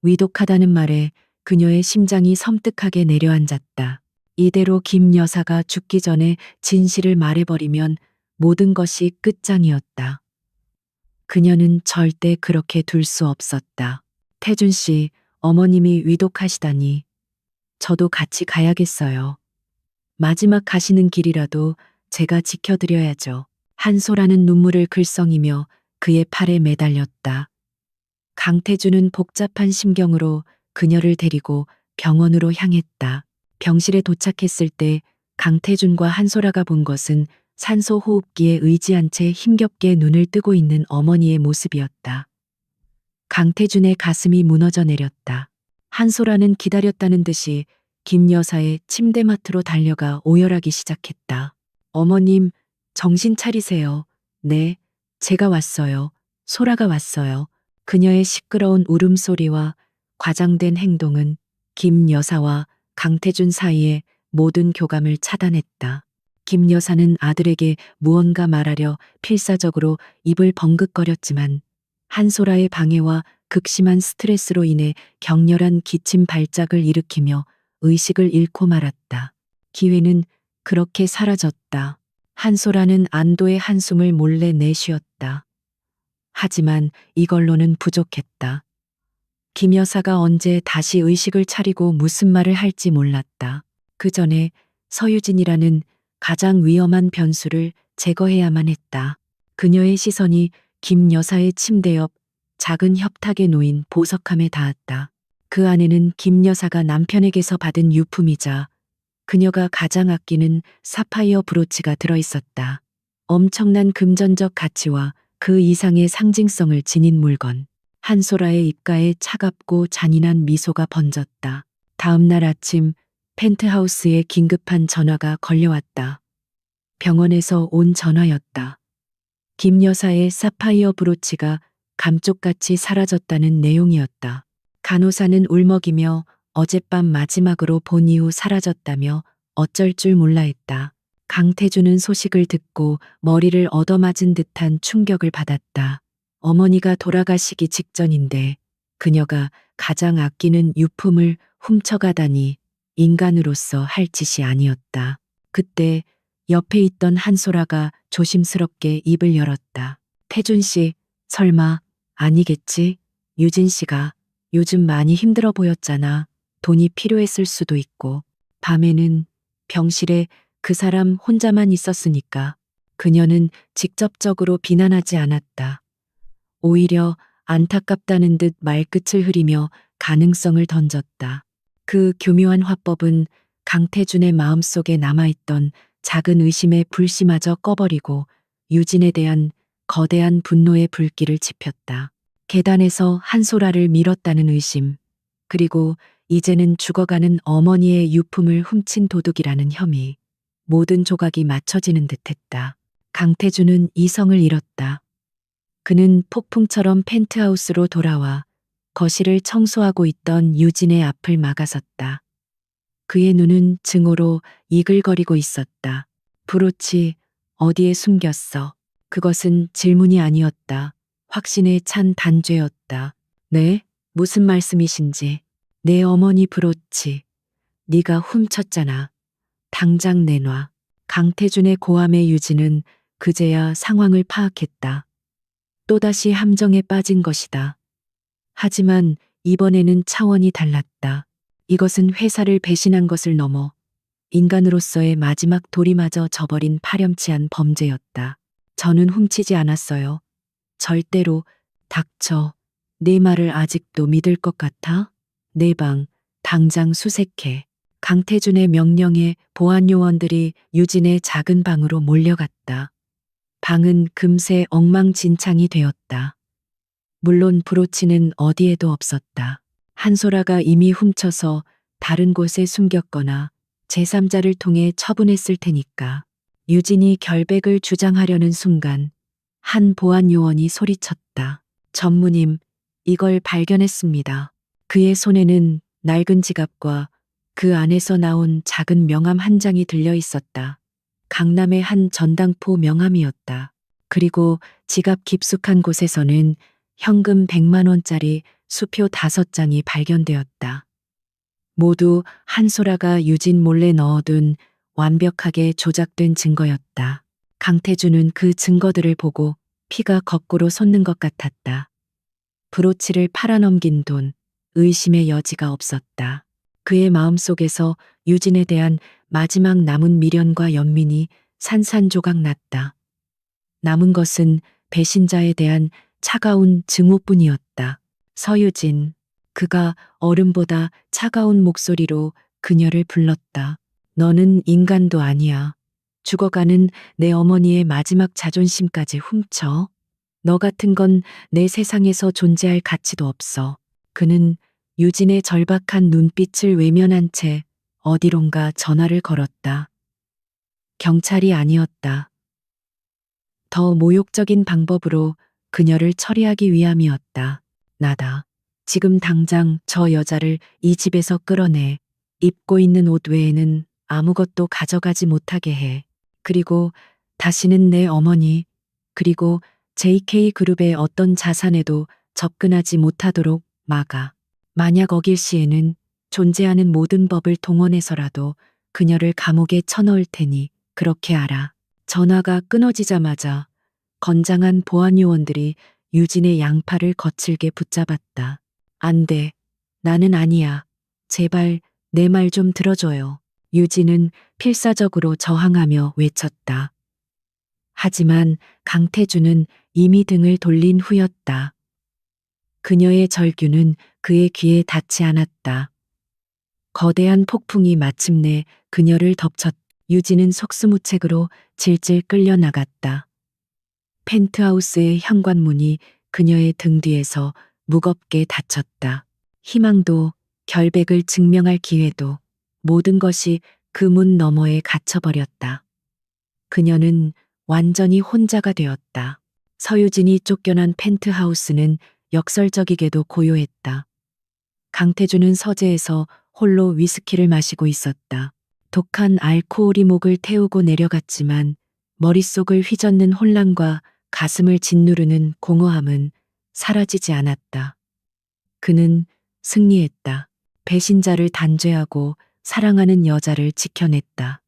A: 위독하다는 말에 그녀의 심장이 섬뜩하게 내려앉았다. 이대로 김 여사가 죽기 전에 진실을 말해버리면 모든 것이 끝장이었다. 그녀는 절대 그렇게 둘 수 없었다. 태준 씨, 어머님이 위독하시다니. 저도 같이 가야겠어요. 마지막 가시는 길이라도 제가 지켜드려야죠. 한소라는 눈물을 글썽이며 그의 팔에 매달렸다. 강태준은 복잡한 심경으로 그녀를 데리고 병원으로 향했다. 병실에 도착했을 때 강태준과 한소라가 본 것은 산소 호흡기에 의지한 채 힘겹게 눈을 뜨고 있는 어머니의 모습이었다. 강태준의 가슴이 무너져 내렸다. 한소라는 기다렸다는 듯이 김 여사의 침대맡으로 달려가 오열하기 시작했다. 어머님, 정신 차리세요. 네, 제가 왔어요. 소라가 왔어요. 그녀의 시끄러운 울음소리와 과장된 행동은 김 여사와 강태준 사이의 모든 교감을 차단했다. 김 여사는 아들에게 무언가 말하려 필사적으로 입을 벙긋거렸지만 한소라의 방해와 극심한 스트레스로 인해 격렬한 기침 발작을 일으키며 의식을 잃고 말았다. 기회는 그렇게 사라졌다. 한소라는 안도의 한숨을 몰래 내쉬었다. 하지만 이걸로는 부족했다. 김 여사가 언제 다시 의식을 차리고 무슨 말을 할지 몰랐다. 그 전에 서유진이라는 가장 위험한 변수를 제거해야만 했다. 그녀의 시선이 김 여사의 침대 옆 작은 협탁에 놓인 보석함에 닿았다. 그 안에는 김 여사가 남편에게서 받은 유품이자 그녀가 가장 아끼는 사파이어 브로치가 들어있었다. 엄청난 금전적 가치와 그 이상의 상징성을 지닌 물건. 한소라의 입가에 차갑고 잔인한 미소가 번졌다. 다음 날 아침 펜트하우스에 긴급한 전화가 걸려왔다. 병원에서 온 전화였다. 김 여사의 사파이어 브로치가 감쪽같이 사라졌다는 내용이었다. 간호사는 울먹이며 어젯밤 마지막으로 본 이후 사라졌다며 어쩔 줄 몰라 했다. 강태준은 소식을 듣고 머리를 얻어맞은 듯한 충격을 받았다. 어머니가 돌아가시기 직전인데 그녀가 가장 아끼는 유품을 훔쳐가다니 인간으로서 할 짓이 아니었다. 그때 옆에 있던 한소라가 조심스럽게 입을 열었다. 태준 씨, 설마 아니겠지? 유진 씨가 요즘 많이 힘들어 보였잖아. 돈이 필요했을 수도 있고. 밤에는 병실에 그 사람 혼자만 있었으니까. 그녀는 직접적으로 비난하지 않았다. 오히려 안타깝다는 듯 말끝을 흐리며 가능성을 던졌다. 그 교묘한 화법은 강태준의 마음속에 남아있던 작은 의심의 불씨마저 꺼버리고 유진에 대한 거대한 분노의 불길을 지폈다. 계단에서 한소라를 밀었다는 의심, 그리고 이제는 죽어가는 어머니의 유품을 훔친 도둑이라는 혐의, 모든 조각이 맞춰지는 듯했다. 강태준은 이성을 잃었다. 그는 폭풍처럼 펜트하우스로 돌아와 거실을 청소하고 있던 유진의 앞을 막아섰다. 그의 눈은 증오로 이글거리고 있었다. 브로치, 어디에 숨겼어? 그것은 질문이 아니었다. 확신에 찬 단죄였다. 네? 무슨 말씀이신지. 내 어머니 브로치. 네가 훔쳤잖아. 당장 내놔. 강태준의 고함에 유진은 그제야 상황을 파악했다. 또다시 함정에 빠진 것이다. 하지만 이번에는 차원이 달랐다. 이것은 회사를 배신한 것을 넘어 인간으로서의 마지막 도리마저 저버린 파렴치한 범죄였다. 저는 훔치지 않았어요. 절대로. 닥쳐. 내 말을 아직도 믿을 것 같아? 내 방, 당장 수색해. 강태준의 명령에 보안 요원들이 유진의 작은 방으로 몰려갔다. 방은 금세 엉망진창이 되었다. 물론 브로치는 어디에도 없었다. 한소라가 이미 훔쳐서 다른 곳에 숨겼거나 제3자를 통해 처분했을 테니까. 유진이 결백을 주장하려는 순간 한 보안 요원이 소리쳤다. 전무님, 이걸 발견했습니다. 그의 손에는 낡은 지갑과 그 안에서 나온 작은 명함 한 장이 들려 있었다. 강남의 한 전당포 명함이었다. 그리고 지갑 깊숙한 곳에서는 현금 100만 원짜리 수표 5장이 발견되었다. 모두 한소라가 유진 몰래 넣어둔 완벽하게 조작된 증거였다. 강태준은 그 증거들을 보고 피가 거꾸로 솟는 것 같았다. 브로치를 팔아넘긴 돈, 의심의 여지가 없었다. 그의 마음속에서 유진에 대한 마지막 남은 미련과 연민이 산산조각 났다. 남은 것은 배신자에 대한 차가운 증오뿐이었다. 서유진, 그가 얼음보다 차가운 목소리로 그녀를 불렀다. 너는 인간도 아니야. 죽어가는 내 어머니의 마지막 자존심까지 훔쳐. 너 같은 건 내 세상에서 존재할 가치도 없어. 그는 유진의 절박한 눈빛을 외면한 채 어디론가 전화를 걸었다. 경찰이 아니었다. 더 모욕적인 방법으로 그녀를 처리하기 위함이었다. 나다. 지금 당장 저 여자를 이 집에서 끌어내. 입고 있는 옷 외에는 아무것도 가져가지 못하게 해. 그리고 다시는 내 어머니, 그리고 JK그룹의 어떤 자산에도 접근하지 못하도록 막아. 만약 어길 시에는 존재하는 모든 법을 동원해서라도 그녀를 감옥에 쳐넣을 테니 그렇게 알아. 전화가 끊어지자마자 건장한 보안 요원들이 유진의 양팔을 거칠게 붙잡았다. 안 돼. 나는 아니야. 제발 내 말 좀 들어줘요. 유진은 필사적으로 저항하며 외쳤다. 하지만 강태준은 이미 등을 돌린 후였다. 그녀의 절규는 그의 귀에 닿지 않았다. 거대한 폭풍이 마침내 그녀를 덮쳤. 유진은 속수무책으로 질질 끌려 나갔다. 펜트하우스의 현관문이 그녀의 등 뒤에서 무겁게 닫혔다. 희망도, 결백을 증명할 기회도, 모든 것이 그 문 너머에 갇혀버렸다. 그녀는 완전히 혼자가 되었다. 서유진이 쫓겨난 펜트하우스는 역설적이게도 고요했다. 강태준은 서재에서 홀로 위스키를 마시고 있었다. 독한 알코올이 목을 태우고 내려갔지만 머릿속을 휘젓는 혼란과 가슴을 짓누르는 공허함은 사라지지 않았다. 그는 승리했다. 배신자를 단죄하고 사랑하는 여자를 지켜냈다.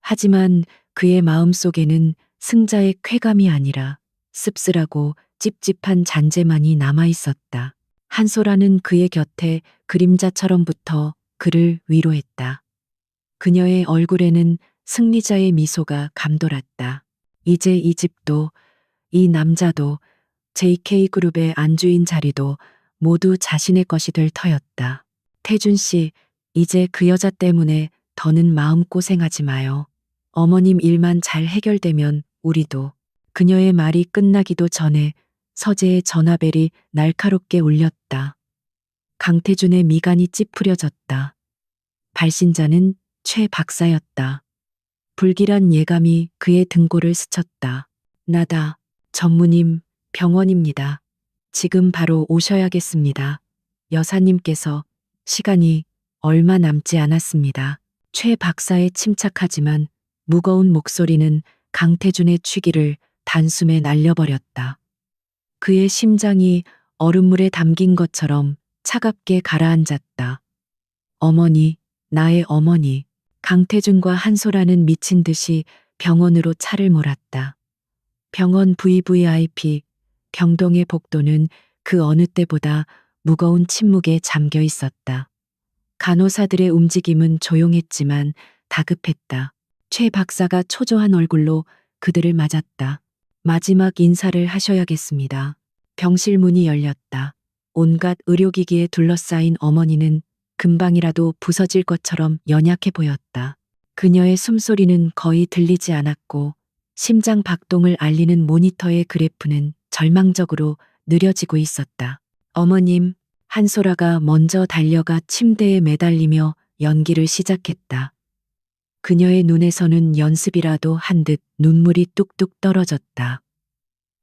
A: 하지만 그의 마음속에는 승자의 쾌감이 아니라 씁쓸하고 찝찝한 잔재만이 남아 있었다. 한소라는 그의 곁에 그림자처럼 붙어 그를 위로했다. 그녀의 얼굴에는 승리자의 미소가 감돌았다. 이제 이 집도, 이 남자도, JK그룹의 안주인 자리도 모두 자신의 것이 될 터였다. 태준 씨, 이제 그 여자 때문에 더는 마음고생하지 마요. 어머님 일만 잘 해결되면 우리도. 그녀의 말이 끝나기도 전에 서재의 전화벨이 날카롭게 울렸다. 강태준의 미간이 찌푸려졌다. 발신자는 최 박사였다. 불길한 예감이 그의 등골을 스쳤다. 나다. 전무님, 병원입니다. 지금 바로 오셔야겠습니다. 여사님께서 시간이 얼마 남지 않았습니다. 최 박사의 침착하지만 무거운 목소리는 강태준의 취기를 단숨에 날려버렸다. 그의 심장이 얼음물에 담긴 것처럼 차갑게 가라앉았다. 어머니, 나의 어머니. 강태준과 한소라는 미친 듯이 병원으로 차를 몰았다. 병원 VVIP 병동의 복도는 그 어느 때보다 무거운 침묵에 잠겨 있었다. 간호사들의 움직임은 조용했지만 다급했다. 최 박사가 초조한 얼굴로 그들을 맞았다. 마지막 인사를 하셔야겠습니다. 병실 문이 열렸다. 온갖 의료기기에 둘러싸인 어머니는 금방이라도 부서질 것처럼 연약해 보였다. 그녀의 숨소리는 거의 들리지 않았고 심장 박동을 알리는 모니터의 그래프는 절망적으로 느려지고 있었다. 어머님, 한소라가 먼저 달려가 침대에 매달리며 연기를 시작했다. 그녀의 눈에서는 연습이라도 한 듯 눈물이 뚝뚝 떨어졌다.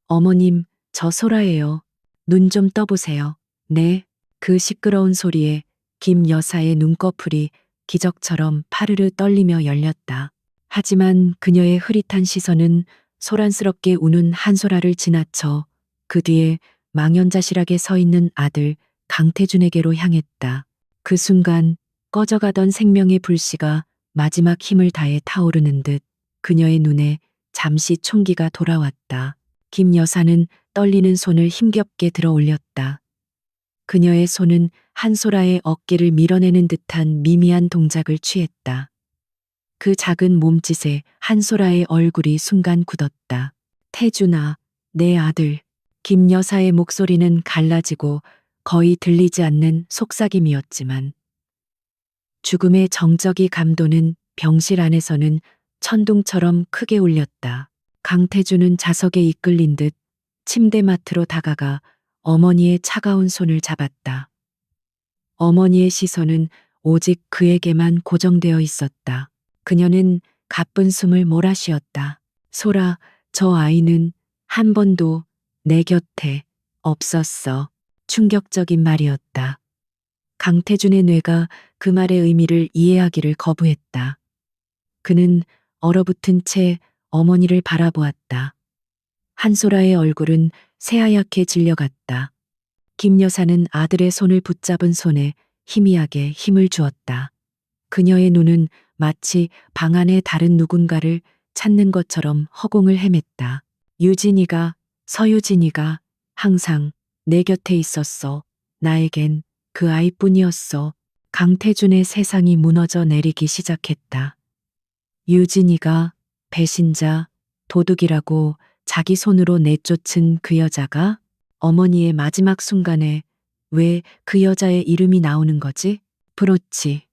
A: 어머님, 저 소라예요. 눈 좀 떠보세요. 네. 그 시끄러운 소리에 김 여사의 눈꺼풀이 기적처럼 파르르 떨리며 열렸다. 하지만 그녀의 흐릿한 시선은 소란스럽게 우는 한소라를 지나쳐 그 뒤에 망연자실하게 서 있는 아들 강태준에게로 향했다. 그 순간 꺼져가던 생명의 불씨가 마지막 힘을 다해 타오르는 듯 그녀의 눈에 잠시 총기가 돌아왔다. 김 여사는 떨리는 손을 힘겹게 들어 올렸다. 그녀의 손은 한소라의 어깨를 밀어내는 듯한 미미한 동작을 취했다. 그 작은 몸짓에 한소라의 얼굴이 순간 굳었다. 태준아, 내 아들. 김 여사의 목소리는 갈라지고 거의 들리지 않는 속삭임이었지만 죽음의 정적이 감도는 병실 안에서는 천둥처럼 크게 울렸다. 강태준은 자석에 이끌린 듯 침대맡으로 다가가 어머니의 차가운 손을 잡았다. 어머니의 시선은 오직 그에게만 고정되어 있었다. 그녀는 가쁜 숨을 몰아쉬었다. 소라, 저 아이는 한 번도 내 곁에 없었어. 충격적인 말이었다. 강태준의 뇌가 그 말의 의미를 이해하기를 거부했다. 그는 얼어붙은 채 어머니를 바라보았다. 한소라의 얼굴은 새하얗게 질려갔다. 김 여사는 아들의 손을 붙잡은 손에 희미하게 힘을 주었다. 그녀의 눈은 마치 방 안의 다른 누군가를 찾는 것처럼 허공을 헤맸다. 유진이가, 서유진이가 항상 내 곁에 있었어. 나에겐 그 아이뿐이었어. 강태준의 세상이 무너져 내리기 시작했다. 유진이가 배신자, 도둑이라고 자기 손으로 내쫓은 그 여자가 어머니의 마지막 순간에 왜 그 여자의 이름이 나오는 거지? 브로치.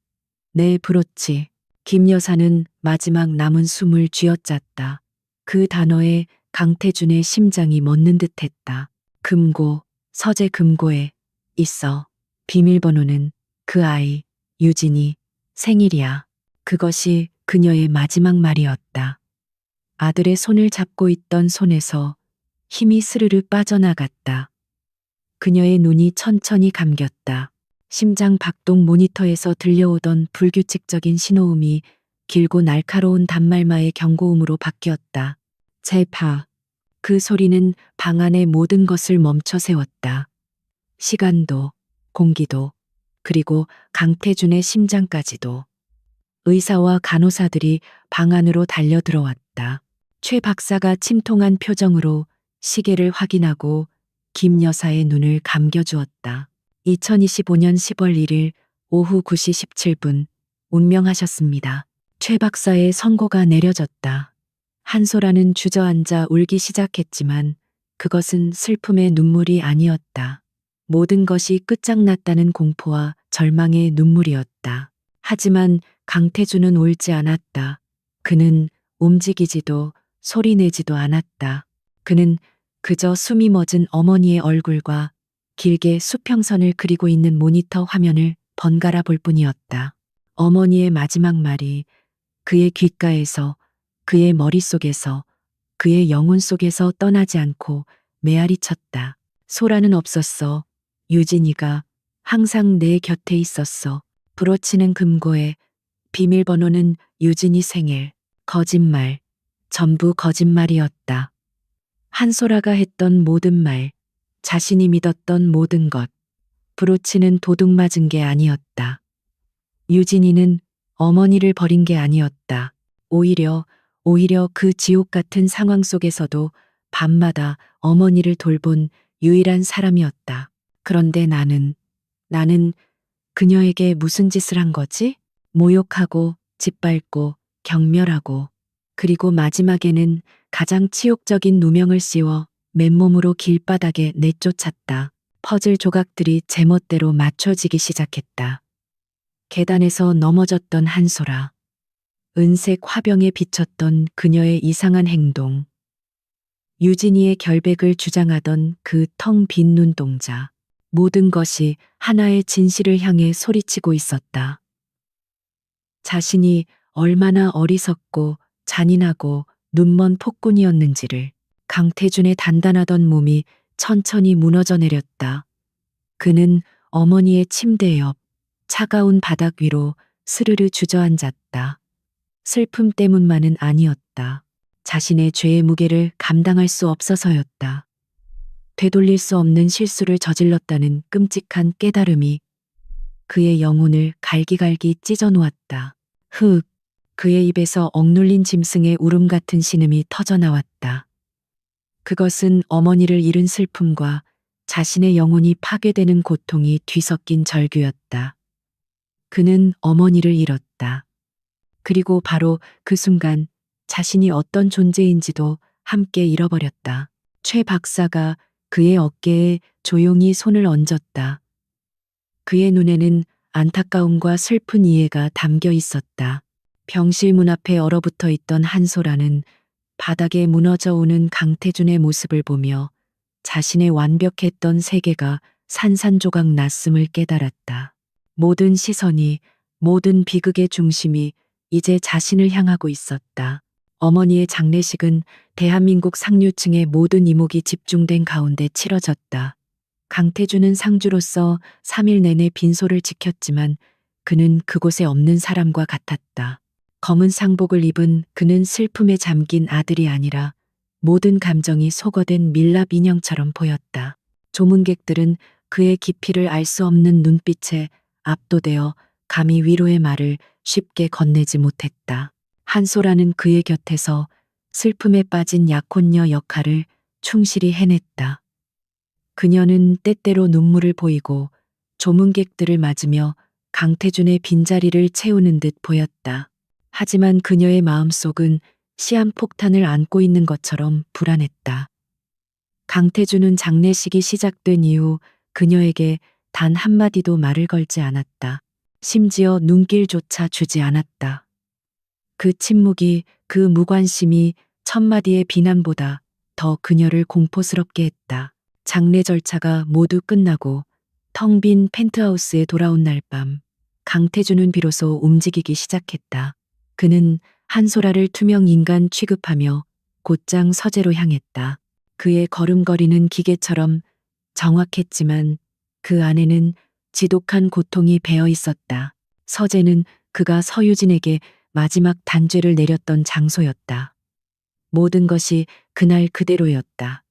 A: 네, 브로치. 김 여사는 마지막 남은 숨을 쥐어짰다. 그 단어에 강태준의 심장이 멎는 듯했다. 금고, 서재 금고에 있어. 비밀번호는 그 아이, 유진이 생일이야. 그것이 그녀의 마지막 말이었다. 아들의 손을 잡고 있던 손에서 힘이 스르르 빠져나갔다. 그녀의 눈이 천천히 감겼다. 심장 박동 모니터에서 들려오던 불규칙적인 신호음이 길고 날카로운 단말마의 경고음으로 바뀌었다. 제파. 그 소리는 방 안의 모든 것을 멈춰 세웠다. 시간도, 공기도, 그리고 강태준의 심장까지도. 의사와 간호사들이 방 안으로 달려 들어왔다. 최 박사가 침통한 표정으로 시계를 확인하고 김 여사의 눈을 감겨주었다. 2025년 10월 1일 오후 9시 17분 운명하셨습니다. 최 박사의 선고가 내려졌다. 한소라는 주저앉아 울기 시작했지만 그것은 슬픔의 눈물이 아니었다. 모든 것이 끝장났다는 공포와 절망의 눈물이었다. 하지만 강태준은 울지 않았다. 그는 움직이지도 소리내지도 않았다. 그는 그저 숨이 멎은 어머니의 얼굴과 길게 수평선을 그리고 있는 모니터 화면을 번갈아 볼 뿐이었다. 어머니의 마지막 말이 그의 귓가에서, 그의 머릿속에서, 그의 영혼 속에서 떠나지 않고 메아리 쳤다. 소라는 없었어. 유진이가 항상 내 곁에 있었어. 브로치는 금고에, 비밀번호는 유진이 생일. 거짓말. 전부 거짓말이었다. 한소라가 했던 모든 말, 자신이 믿었던 모든 것. 브로치는 도둑 맞은 게 아니었다. 유진이는 어머니를 버린 게 아니었다. 오히려 그 지옥 같은 상황 속에서도 밤마다 어머니를 돌본 유일한 사람이었다. 그런데 나는 그녀에게 무슨 짓을 한 거지? 모욕하고 짓밟고 경멸하고 그리고 마지막에는 가장 치욕적인 누명을 씌워 맨몸으로 길바닥에 내쫓았다. 퍼즐 조각들이 제멋대로 맞춰지기 시작했다. 계단에서 넘어졌던 한소라. 은색 화병에 비쳤던 그녀의 이상한 행동. 유진이의 결백을 주장하던 그 텅 빈 눈동자. 모든 것이 하나의 진실을 향해 소리치고 있었다. 자신이 얼마나 어리석고 잔인하고 눈먼 폭군이었는지를. 강태준의 단단하던 몸이 천천히 무너져 내렸다. 그는 어머니의 침대 옆 차가운 바닥 위로 스르르 주저앉았다. 슬픔 때문만은 아니었다. 자신의 죄의 무게를 감당할 수 없어서였다. 되돌릴 수 없는 실수를 저질렀다는 끔찍한 깨달음이 그의 영혼을 갈기갈기 찢어 놓았다. 흑, 그의 입에서 억눌린 짐승의 울음 같은 신음이 터져 나왔다. 그것은 어머니를 잃은 슬픔과 자신의 영혼이 파괴되는 고통이 뒤섞인 절규였다. 그는 어머니를 잃었다. 그리고 바로 그 순간 자신이 어떤 존재인지도 함께 잃어버렸다. 최 박사가 그의 어깨에 조용히 손을 얹었다. 그의 눈에는 안타까움과 슬픈 이해가 담겨 있었다. 병실 문 앞에 얼어붙어 있던 한소라는 바닥에 무너져 오는 강태준의 모습을 보며 자신의 완벽했던 세계가 산산조각 났음을 깨달았다. 모든 시선이, 모든 비극의 중심이 이제 자신을 향하고 있었다. 어머니의 장례식은 대한민국 상류층의 모든 이목이 집중된 가운데 치러졌다. 강태준은 상주로서 3일 내내 빈소를 지켰지만 그는 그곳에 없는 사람과 같았다. 검은 상복을 입은 그는 슬픔에 잠긴 아들이 아니라 모든 감정이 소거된 밀랍 인형처럼 보였다. 조문객들은 그의 깊이를 알 수 없는 눈빛에 압도되어 감히 위로의 말을 쉽게 건네지 못했다. 한소라는 그의 곁에서 슬픔에 빠진 약혼녀 역할을 충실히 해냈다. 그녀는 때때로 눈물을 보이고 조문객들을 맞으며 강태준의 빈자리를 채우는 듯 보였다. 하지만 그녀의 마음속은 시한폭탄을 안고 있는 것처럼 불안했다. 강태준은 장례식이 시작된 이후 그녀에게 단 한마디도 말을 걸지 않았다. 심지어 눈길조차 주지 않았다. 그 침묵이, 그 무관심이 천마디의 비난보다 더 그녀를 공포스럽게 했다. 장례 절차가 모두 끝나고 텅 빈 펜트하우스에 돌아온 날 밤, 강태준은 비로소 움직이기 시작했다. 그는 한소라를 투명 인간 취급하며 곧장 서재로 향했다. 그의 걸음걸이는 기계처럼 정확했지만 그 안에는 지독한 고통이 배어 있었다. 서재는 그가 서유진에게 마지막 단죄를 내렸던 장소였다. 모든 것이 그날 그대로였다.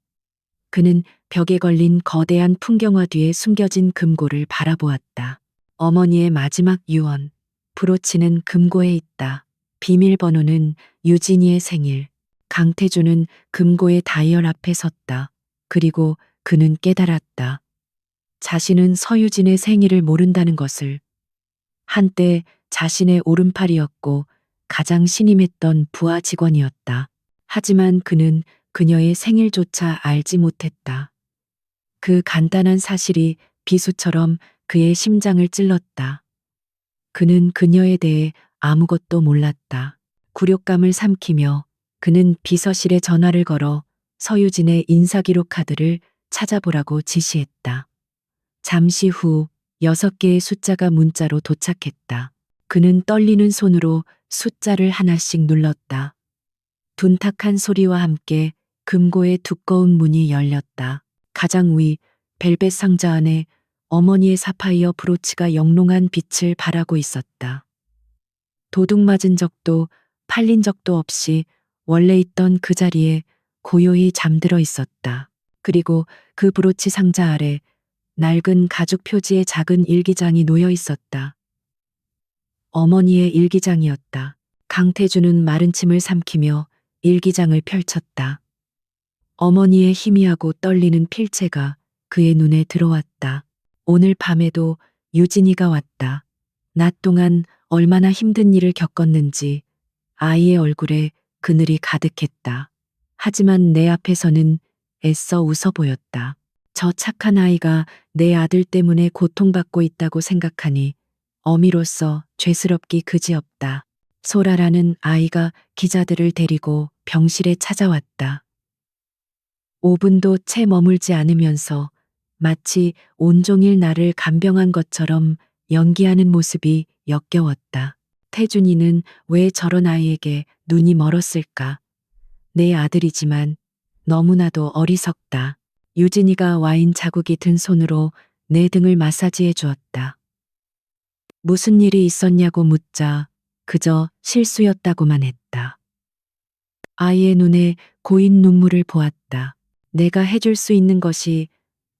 A: 그는 벽에 걸린 거대한 풍경화 뒤에 숨겨진 금고를 바라보았다. 어머니의 마지막 유언, 브로치는 금고에 있다. 비밀번호는 유진이의 생일. 강태준은 금고의 다이얼 앞에 섰다. 그리고 그는 깨달았다. 자신은 서유진의 생일을 모른다는 것을. 한때 자신의 오른팔이었고 가장 신임했던 부하 직원이었다. 하지만 그는 그녀의 생일조차 알지 못했다. 그 간단한 사실이 비수처럼 그의 심장을 찔렀다. 그는 그녀에 대해 아무것도 몰랐다. 굴욕감을 삼키며 그는 비서실에 전화를 걸어 서유진의 인사기록 카드를 찾아보라고 지시했다. 잠시 후 6개의 숫자가 문자로 도착했다. 그는 떨리는 손으로 숫자를 하나씩 눌렀다. 둔탁한 소리와 함께 금고의 두꺼운 문이 열렸다. 가장 위 벨벳 상자 안에 어머니의 사파이어 브로치가 영롱한 빛을 발하고 있었다. 도둑 맞은 적도 팔린 적도 없이 원래 있던 그 자리에 고요히 잠들어 있었다. 그리고 그 브로치 상자 아래 낡은 가죽 표지의 작은 일기장이 놓여 있었다. 어머니의 일기장이었다. 강태준은 마른 침을 삼키며 일기장을 펼쳤다. 어머니의 희미하고 떨리는 필체가 그의 눈에 들어왔다. 오늘 밤에도 유진이가 왔다. 낮 동안 얼마나 힘든 일을 겪었는지 아이의 얼굴에 그늘이 가득했다. 하지만 내 앞에서는 애써 웃어 보였다. 저 착한 아이가 내 아들 때문에 고통받고 있다고 생각하니 어미로서 죄스럽기 그지없다. 소라라는 아이가 기자들을 데리고 병실에 찾아왔다. 5분도 채 머물지 않으면서 마치 온종일 나를 간병한 것처럼 연기하는 모습이 역겨웠다. 태준이는 왜 저런 아이에게 눈이 멀었을까? 내 아들이지만 너무나도 어리석다. 유진이가 와인 자국이 든 손으로 내 등을 마사지해 주었다. 무슨 일이 있었냐고 묻자 그저 실수였다고만 했다. 아이의 눈에 고인 눈물을 보았다. 내가 해줄 수 있는 것이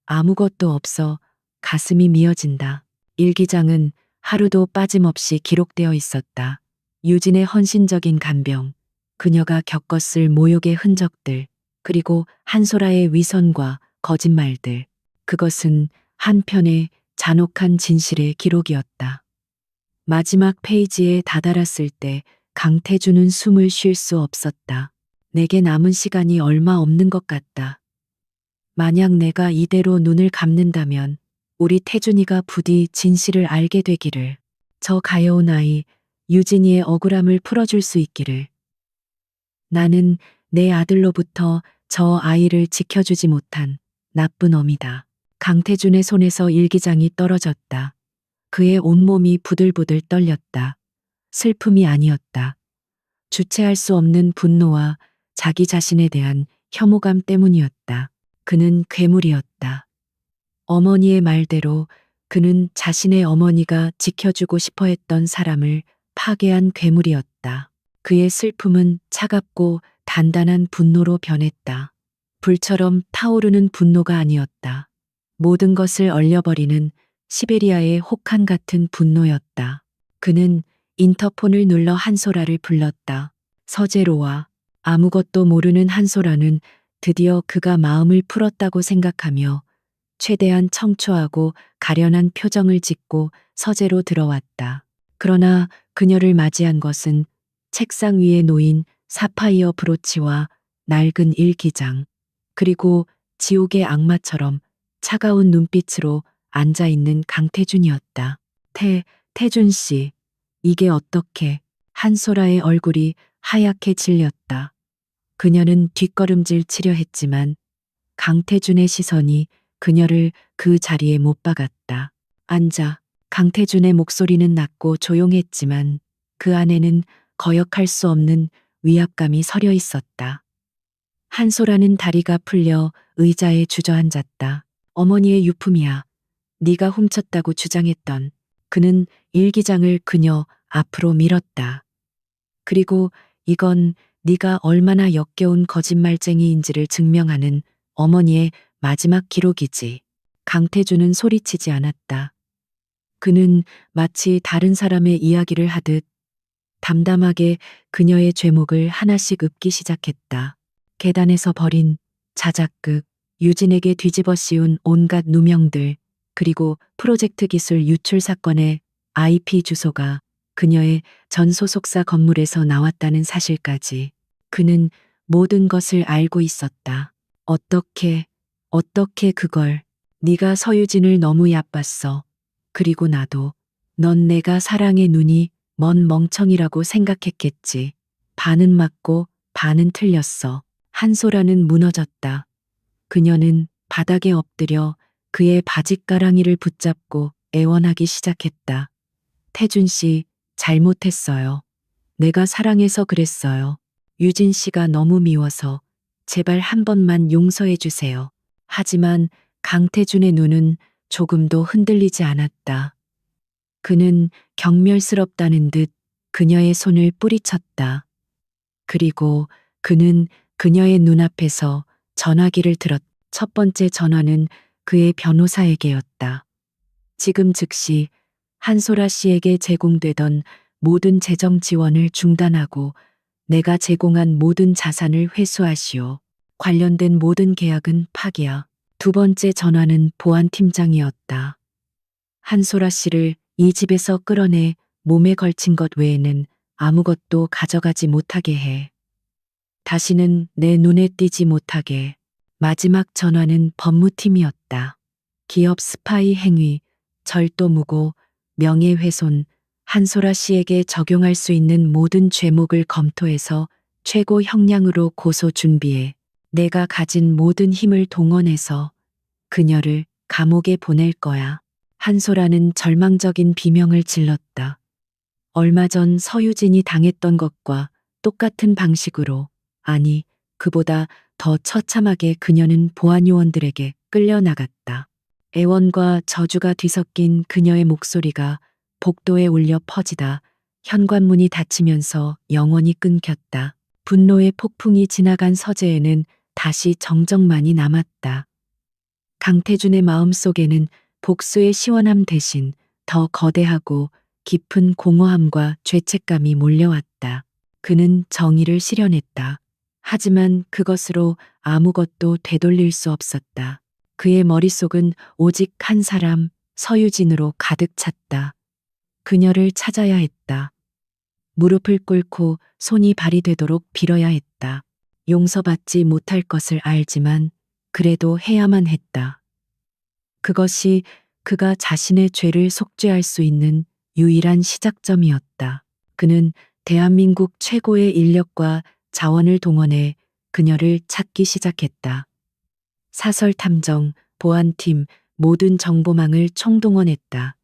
A: 아무것도 없어 가슴이 미어진다. 일기장은 하루도 빠짐없이 기록되어 있었다. 유진의 헌신적인 간병, 그녀가 겪었을 모욕의 흔적들, 그리고 한소라의 위선과 거짓말들. 그것은 한편의 잔혹한 진실의 기록이었다. 마지막 페이지에 다다랐을 때 강태준은 숨을 쉴 수 없었다. 내게 남은 시간이 얼마 없는 것 같다. 만약 내가 이대로 눈을 감는다면 우리 태준이가 부디 진실을 알게 되기를, 저 가여운 아이 유진이의 억울함을 풀어줄 수 있기를. 나는 내 아들로부터 저 아이를 지켜주지 못한 나쁜 어미다. 강태준의 손에서 일기장이 떨어졌다. 그의 온몸이 부들부들 떨렸다. 슬픔이 아니었다. 주체할 수 없는 분노와 자기 자신에 대한 혐오감 때문이었다. 그는 괴물이었다. 어머니의 말대로 그는 자신의 어머니가 지켜주고 싶어 했던 사람을 파괴한 괴물이었다. 그의 슬픔은 차갑고 단단한 분노로 변했다. 불처럼 타오르는 분노가 아니었다. 모든 것을 얼려버리는 시베리아의 혹한 같은 분노였다. 그는 인터폰을 눌러 한소라를 불렀다. 서재로와. 아무것도 모르는 한소라는 드디어 그가 마음을 풀었다고 생각하며 최대한 청초하고 가련한 표정을 짓고 서재로 들어왔다. 그러나 그녀를 맞이한 것은 책상 위에 놓인 사파이어 브로치와 낡은 일기장, 그리고 지옥의 악마처럼 차가운 눈빛으로 앉아있는 강태준이었다. 태준 씨, 이게 어떻게? 한소라의 얼굴이 하얗게 질렸다. 그녀는 뒷걸음질 치려 했지만 강태준의 시선이 그녀를 그 자리에 못 박았다. 앉아. 강태준의 목소리는 낮고 조용했지만 그 안에는 거역할 수 없는 위압감이 서려 있었다. 한소라는 다리가 풀려 의자에 주저앉았다. 어머니의 유품이야. 네가 훔쳤다고 주장했던. 그는 일기장을 그녀 앞으로 밀었다. 그리고 이건 네가 얼마나 역겨운 거짓말쟁이인지를 증명하는 어머니의 마지막 기록이지. 강태준은 소리치지 않았다. 그는 마치 다른 사람의 이야기를 하듯 담담하게 그녀의 죄목을 하나씩 읊기 시작했다. 계단에서 버린 자작극, 유진에게 뒤집어 씌운 온갖 누명들, 그리고 프로젝트 기술 유출 사건의 IP 주소가 그녀의 전 소속사 건물에서 나왔다는 사실까지. 그는 모든 것을 알고 있었다. 어떻게 그걸. 네가 서유진을 너무 얕봤어. 그리고 나도. 넌 내가 사랑의 눈이 먼 멍청이라고 생각했겠지. 반은 맞고 반은 틀렸어. 한소라는 무너졌다. 그녀는 바닥에 엎드려 그의 바짓가랑이를 붙잡고 애원하기 시작했다. 태준 씨, 잘못했어요. 내가 사랑해서 그랬어요. 유진 씨가 너무 미워서 제발 한 번만 용서해 주세요. 하지만 강태준의 눈은 조금도 흔들리지 않았다. 그는 경멸스럽다는 듯 그녀의 손을 뿌리쳤다. 그리고 그는 그녀의 눈앞에서 전화기를 들었. 첫 번째 전화는 그의 변호사에게였다. 지금 즉시 한소라 씨에게 제공되던 모든 재정 지원을 중단하고 내가 제공한 모든 자산을 회수하시오. 관련된 모든 계약은 파기야. 두 번째 전화는 보안팀장이었다. 한소라 씨를 이 집에서 끌어내 몸에 걸친 것 외에는 아무것도 가져가지 못하게 해. 다시는 내 눈에 띄지 못하게. 마지막 전화는 법무팀이었다. 기업 스파이 행위, 절도무고, 명예훼손, 한소라 씨에게 적용할 수 있는 모든 죄목을 검토해서 최고 형량으로 고소 준비해 내가 가진 모든 힘을 동원해서 그녀를 감옥에 보낼 거야. 한소라는 절망적인 비명을 질렀다. 얼마 전 서유진이 당했던 것과 똑같은 방식으로, 아니, 그보다 더 처참하게 그녀는 보안요원들에게 끌려나갔다. 애원과 저주가 뒤섞인 그녀의 목소리가 복도에 울려 퍼지다 현관문이 닫히면서 영원히 끊겼다. 분노의 폭풍이 지나간 서재에는 다시 정적만이 남았다. 강태준의 마음속에는 복수의 시원함 대신 더 거대하고 깊은 공허함과 죄책감이 몰려왔다. 그는 정의를 실현했다. 하지만 그것으로 아무것도 되돌릴 수 없었다. 그의 머릿속은 오직 한 사람, 서유진으로 가득 찼다. 그녀를 찾아야 했다. 무릎을 꿇고 손이 발이 되도록 빌어야 했다. 용서받지 못할 것을 알지만 그래도 해야만 했다. 그것이 그가 자신의 죄를 속죄할 수 있는 유일한 시작점이었다. 그는 대한민국 최고의 인력과 자원을 동원해 그녀를 찾기 시작했다. 사설 탐정, 보안팀, 모든 정보망을 총동원했다.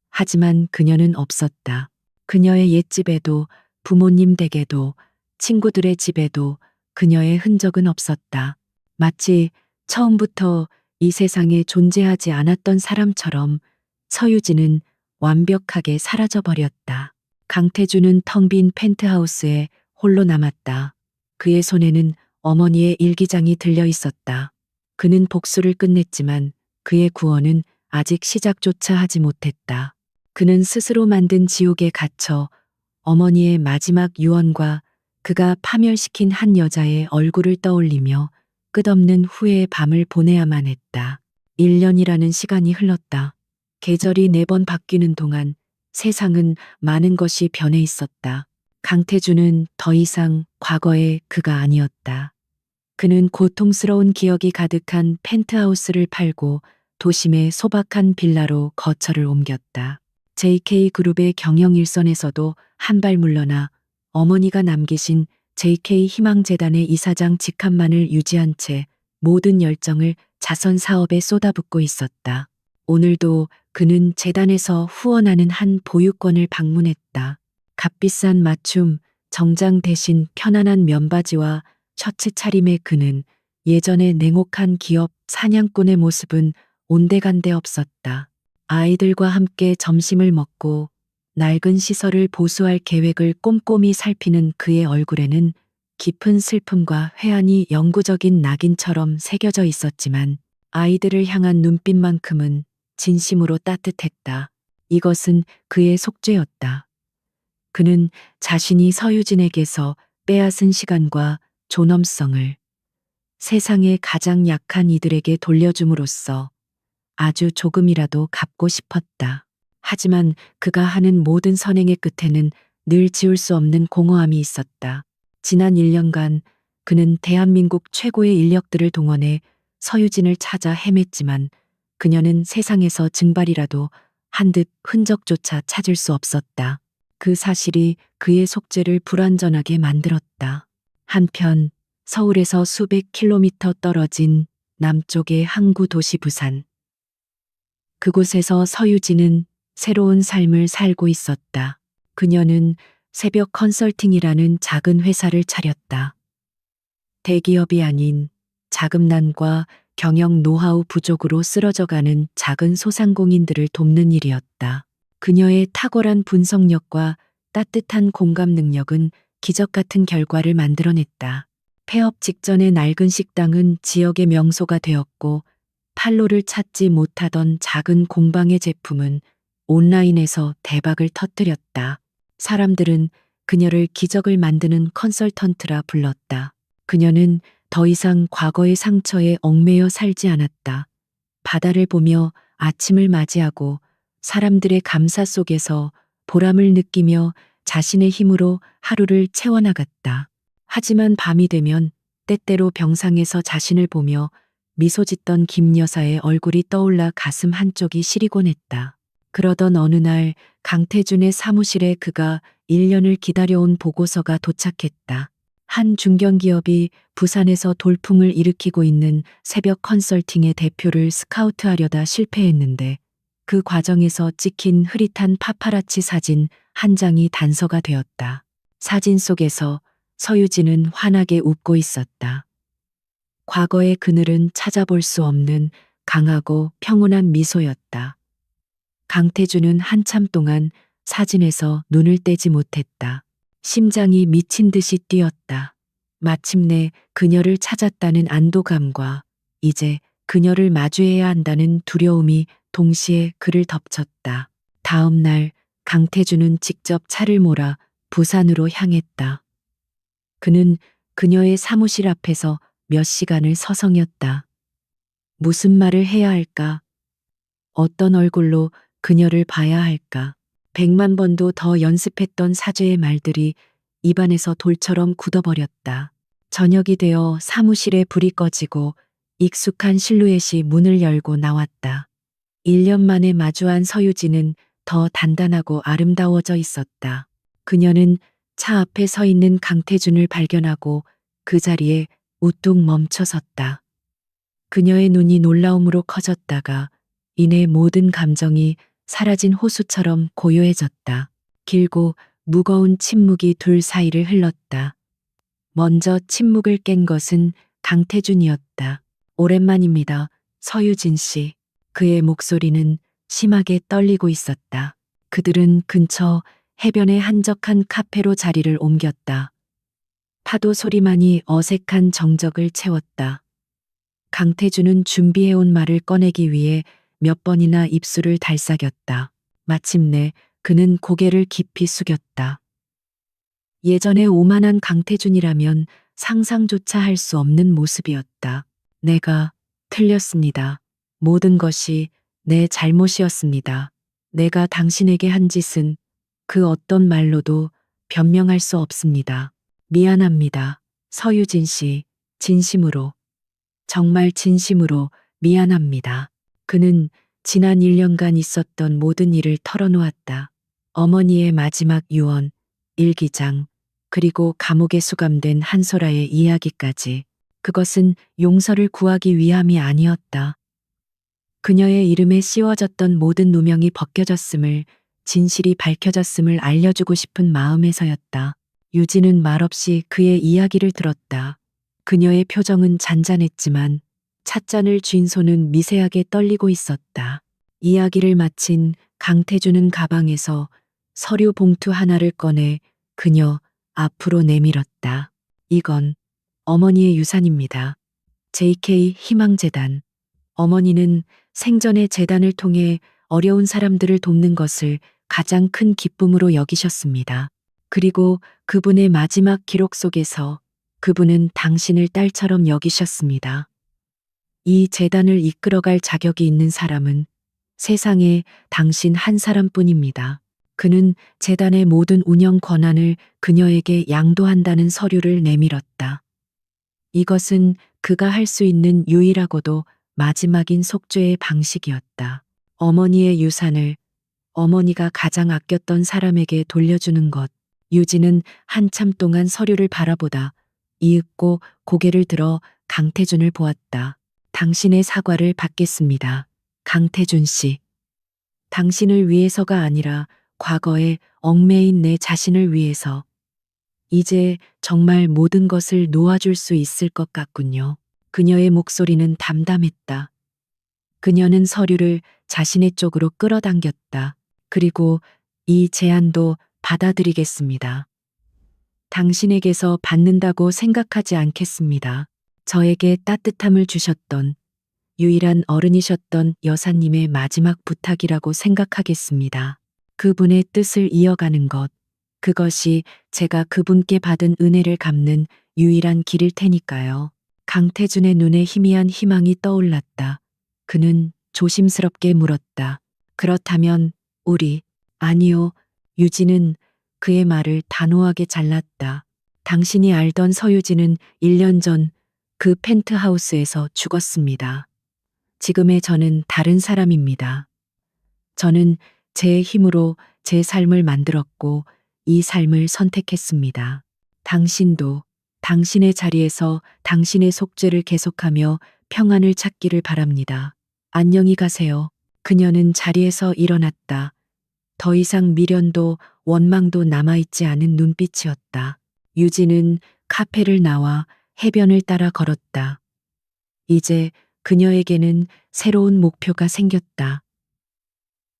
A: 하지만 그녀는 없었다. 그녀의 옛집에도, 부모님 댁에도, 친구들의 집에도 그녀의 흔적은 없었다. 마치 처음부터 이 세상에 존재하지 않았던 사람처럼 서유진은 완벽하게 사라져버렸다. 강태준은 텅 빈 펜트하우스에 홀로 남았다. 그의 손에는 어머니의 일기장이 들려 있었다. 그는 복수를 끝냈지만 그의 구원은 아직 시작조차 하지 못했다. 그는 스스로 만든 지옥에 갇혀 어머니의 마지막 유언과 그가 파멸시킨 한 여자의 얼굴을 떠올리며 끝없는 후회의 밤을 보내야만 했다. 1년이라는 시간이 흘렀다. 계절이 4번 바뀌는 동안 세상은 많은 것이 변해 있었다. 강태준은 더 이상 과거의 그가 아니었다. 그는 고통스러운 기억이 가득한 펜트하우스를 팔고 도심의 소박한 빌라로 거처를 옮겼다. JK그룹의 경영 일선에서도 한 발 물러나 어머니가 남기신 JK희망재단의 이사장 직함만을 유지한 채 모든 열정을 자선 사업에 쏟아붓고 있었다. 오늘도 그는 재단에서 후원하는 한 보육원을 방문했다. 값비싼 맞춤, 정장 대신 편안한 면바지와 셔츠 차림의 그는 예전의 냉혹한 기업 사냥꾼의 모습은 온데간데 없었다. 아이들과 함께 점심을 먹고 낡은 시설을 보수할 계획을 꼼꼼히 살피는 그의 얼굴에는 깊은 슬픔과 회한이 영구적인 낙인처럼 새겨져 있었지만 아이들을 향한 눈빛만큼은 진심으로 따뜻했다. 이것은 그의 속죄였다. 그는 자신이 서유진에게서 빼앗은 시간과 존엄성을 세상의 가장 약한 이들에게 돌려줌으로써 아주 조금이라도 갚고 싶었다. 하지만 그가 하는 모든 선행의 끝에는 늘 지울 수 없는 공허함이 있었다. 지난 1년간 그는 대한민국 최고의 인력들을 동원해 서유진을 찾아 헤맸지만 그녀는 세상에서 증발이라도 한 듯 흔적조차 찾을 수 없었다. 그 사실이 그의 속죄를 불완전하게 만들었다. 한편 서울에서 수백 킬로미터 떨어진 남쪽의 항구 도시 부산. 그곳에서 서유진은 새로운 삶을 살고 있었다. 그녀는 새벽 컨설팅이라는 작은 회사를 차렸다. 대기업이 아닌 자금난과 경영 노하우 부족으로 쓰러져가는 작은 소상공인들을 돕는 일이었다. 그녀의 탁월한 분석력과 따뜻한 공감 능력은 기적 같은 결과를 만들어냈다. 폐업 직전의 낡은 식당은 지역의 명소가 되었고 판로를 찾지 못하던 작은 공방의 제품은 온라인에서 대박을 터뜨렸다. 사람들은 그녀를 기적을 만드는 컨설턴트라 불렀다. 그녀는 더 이상 과거의 상처에 얽매여 살지 않았다. 바다를 보며 아침을 맞이하고 사람들의 감사 속에서 보람을 느끼며 자신의 힘으로 하루를 채워나갔다. 하지만 밤이 되면 때때로 병상에서 자신을 보며 미소 짓던 김 여사의 얼굴이 떠올라 가슴 한쪽이 시리곤 했다. 그러던 어느 날 강태준의 사무실에 그가 1년을 기다려온 보고서가 도착했다. 한 중견기업이 부산에서 돌풍을 일으키고 있는 새벽 컨설팅의 대표를 스카우트하려다 실패했는데 그 과정에서 찍힌 흐릿한 파파라치 사진 한 장이 단서가 되었다. 사진 속에서 서유진은 환하게 웃고 있었다. 과거의 그늘은 찾아볼 수 없는 강하고 평온한 미소였다. 강태준은 한참 동안 사진에서 눈을 떼지 못했다. 심장이 미친 듯이 뛰었다. 마침내 그녀를 찾았다는 안도감과 이제 그녀를 마주해야 한다는 두려움이 동시에 그를 덮쳤다. 다음 날 강태준은 직접 차를 몰아 부산으로 향했다. 그는 그녀의 사무실 앞에서 몇 시간을 서성였다. 무슨 말을 해야 할까? 어떤 얼굴로 그녀를 봐야 할까? 100만 번도 더 연습했던 사죄의 말들이 입안에서 돌처럼 굳어버렸다. 저녁이 되어 사무실에 불이 꺼지고 익숙한 실루엣이 문을 열고 나왔다. 1년 만에 마주한 서유진은 더 단단하고 아름다워져 있었다. 그녀는 차 앞에 서 있는 강태준을 발견하고 그 자리에 우뚝 멈춰 섰다. 그녀의 눈이 놀라움으로 커졌다가 이내 모든 감정이 사라진 호수처럼 고요해졌다. 길고 무거운 침묵이 둘 사이를 흘렀다. 먼저 침묵을 깬 것은 강태준이었다. 오랜만입니다, 서유진 씨. 그의 목소리는 심하게 떨리고 있었다. 그들은 근처 해변의 한적한 카페로 자리를 옮겼다. 파도 소리만이 어색한 정적을 채웠다. 강태준은 준비해온 말을 꺼내기 위해 몇 번이나 입술을 달싹였다. 마침내 그는 고개를 깊이 숙였다. 예전에 오만한 강태준이라면 상상조차 할 수 없는 모습이었다. 내가 틀렸습니다. 모든 것이 내 잘못이었습니다. 내가 당신에게 한 짓은 그 어떤 말로도 변명할 수 없습니다. 미안합니다. 서유진 씨, 진심으로, 정말 진심으로 미안합니다. 그는 지난 1년간 있었던 모든 일을 털어놓았다. 어머니의 마지막 유언, 일기장, 그리고 감옥에 수감된 한소라의 이야기까지. 그것은 용서를 구하기 위함이 아니었다. 그녀의 이름에 씌워졌던 모든 누명이 벗겨졌음을, 진실이 밝혀졌음을 알려주고 싶은 마음에서였다. 유진은 말없이 그의 이야기를 들었다. 그녀의 표정은 잔잔했지만 찻잔을 쥔 손은 미세하게 떨리고 있었다. 이야기를 마친 강태준은 가방에서 서류 봉투 하나를 꺼내 그녀 앞으로 내밀었다. 이건 어머니의 유산입니다. JK 희망재단. 어머니는 생전에 재단을 통해 어려운 사람들을 돕는 것을 가장 큰 기쁨으로 여기셨습니다. 그리고 그분의 마지막 기록 속에서 그분은 당신을 딸처럼 여기셨습니다. 이 재단을 이끌어갈 자격이 있는 사람은 세상에 당신 한 사람뿐입니다. 그는 재단의 모든 운영 권한을 그녀에게 양도한다는 서류를 내밀었다. 이것은 그가 할 수 있는 유일하고도 마지막인 속죄의 방식이었다. 어머니의 유산을 어머니가 가장 아꼈던 사람에게 돌려주는 것. 유진은 한참 동안 서류를 바라보다 이윽고 고개를 들어 강태준을 보았다. 당신의 사과를 받겠습니다. 강태준 씨. 당신을 위해서가 아니라 과거에 얽매인 내 자신을 위해서. 이제 정말 모든 것을 놓아줄 수 있을 것 같군요. 그녀의 목소리는 담담했다. 그녀는 서류를 자신의 쪽으로 끌어당겼다. 그리고 이 제안도 받아들이겠습니다. 당신에게서 받는다고 생각하지 않겠습니다. 저에게 따뜻함을 주셨던 유일한 어른이셨던 여사님의 마지막 부탁이라고 생각하겠습니다. 그분의 뜻을 이어가는 것, 그것이 제가 그분께 받은 은혜를 갚는 유일한 길일 테니까요. 강태준의 눈에 희미한 희망이 떠올랐다. 그는 조심스럽게 물었다. 그렇다면 우리, 아니요. 유진은 그의 말을 단호하게 잘랐다. 당신이 알던 서유진은 1년 전 그 펜트하우스에서 죽었습니다. 지금의 저는 다른 사람입니다. 저는 제 힘으로 제 삶을 만들었고 이 삶을 선택했습니다. 당신도 당신의 자리에서 당신의 속죄를 계속하며 평안을 찾기를 바랍니다. 안녕히 가세요. 그녀는 자리에서 일어났다. 더 이상 미련도 원망도 남아있지 않은 눈빛이었다. 유진은 카페를 나와 해변을 따라 걸었다. 이제 그녀에게는 새로운 목표가 생겼다.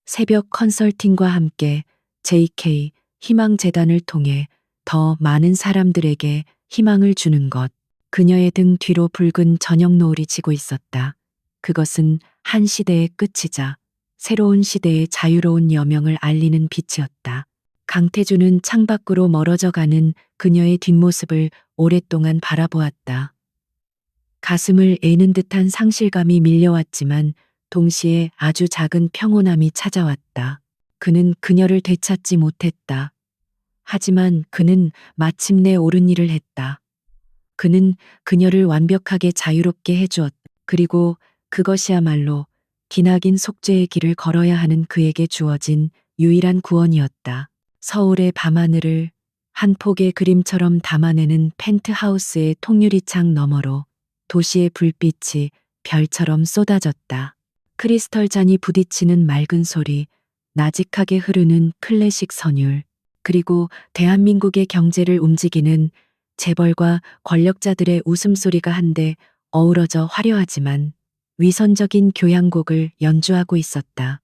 A: 새벽 컨설팅과 함께 JK 희망재단을 통해 더 많은 사람들에게 희망을 주는 것. 그녀의 등 뒤로 붉은 저녁 노을이 지고 있었다. 그것은 한 시대의 끝이자 새로운 시대의 자유로운 여명을 알리는 빛이었다. 강태주는 창밖으로 멀어져 가는 그녀의 뒷모습을 오랫동안 바라보았다. 가슴을 애는 듯한 상실감이 밀려왔지만 동시에 아주 작은 평온함이 찾아왔다. 그는 그녀를 되찾지 못했다. 하지만 그는 마침내 옳은 일을 했다. 그는 그녀를 완벽하게 자유롭게 해주었다. 그리고 그것이야말로 기나긴 속죄의 길을 걸어야 하는 그에게 주어진 유일한 구원이었다. 서울의 밤하늘을 한 폭의 그림처럼 담아내는 펜트하우스의 통유리창 너머로 도시의 불빛이 별처럼 쏟아졌다. 크리스털 잔이 부딪히는 맑은 소리, 나직하게 흐르는 클래식 선율, 그리고 대한민국의 경제를 움직이는 재벌과 권력자들의 웃음소리가 한데 어우러져 화려하지만 위선적인 교향곡을 연주하고 있었다.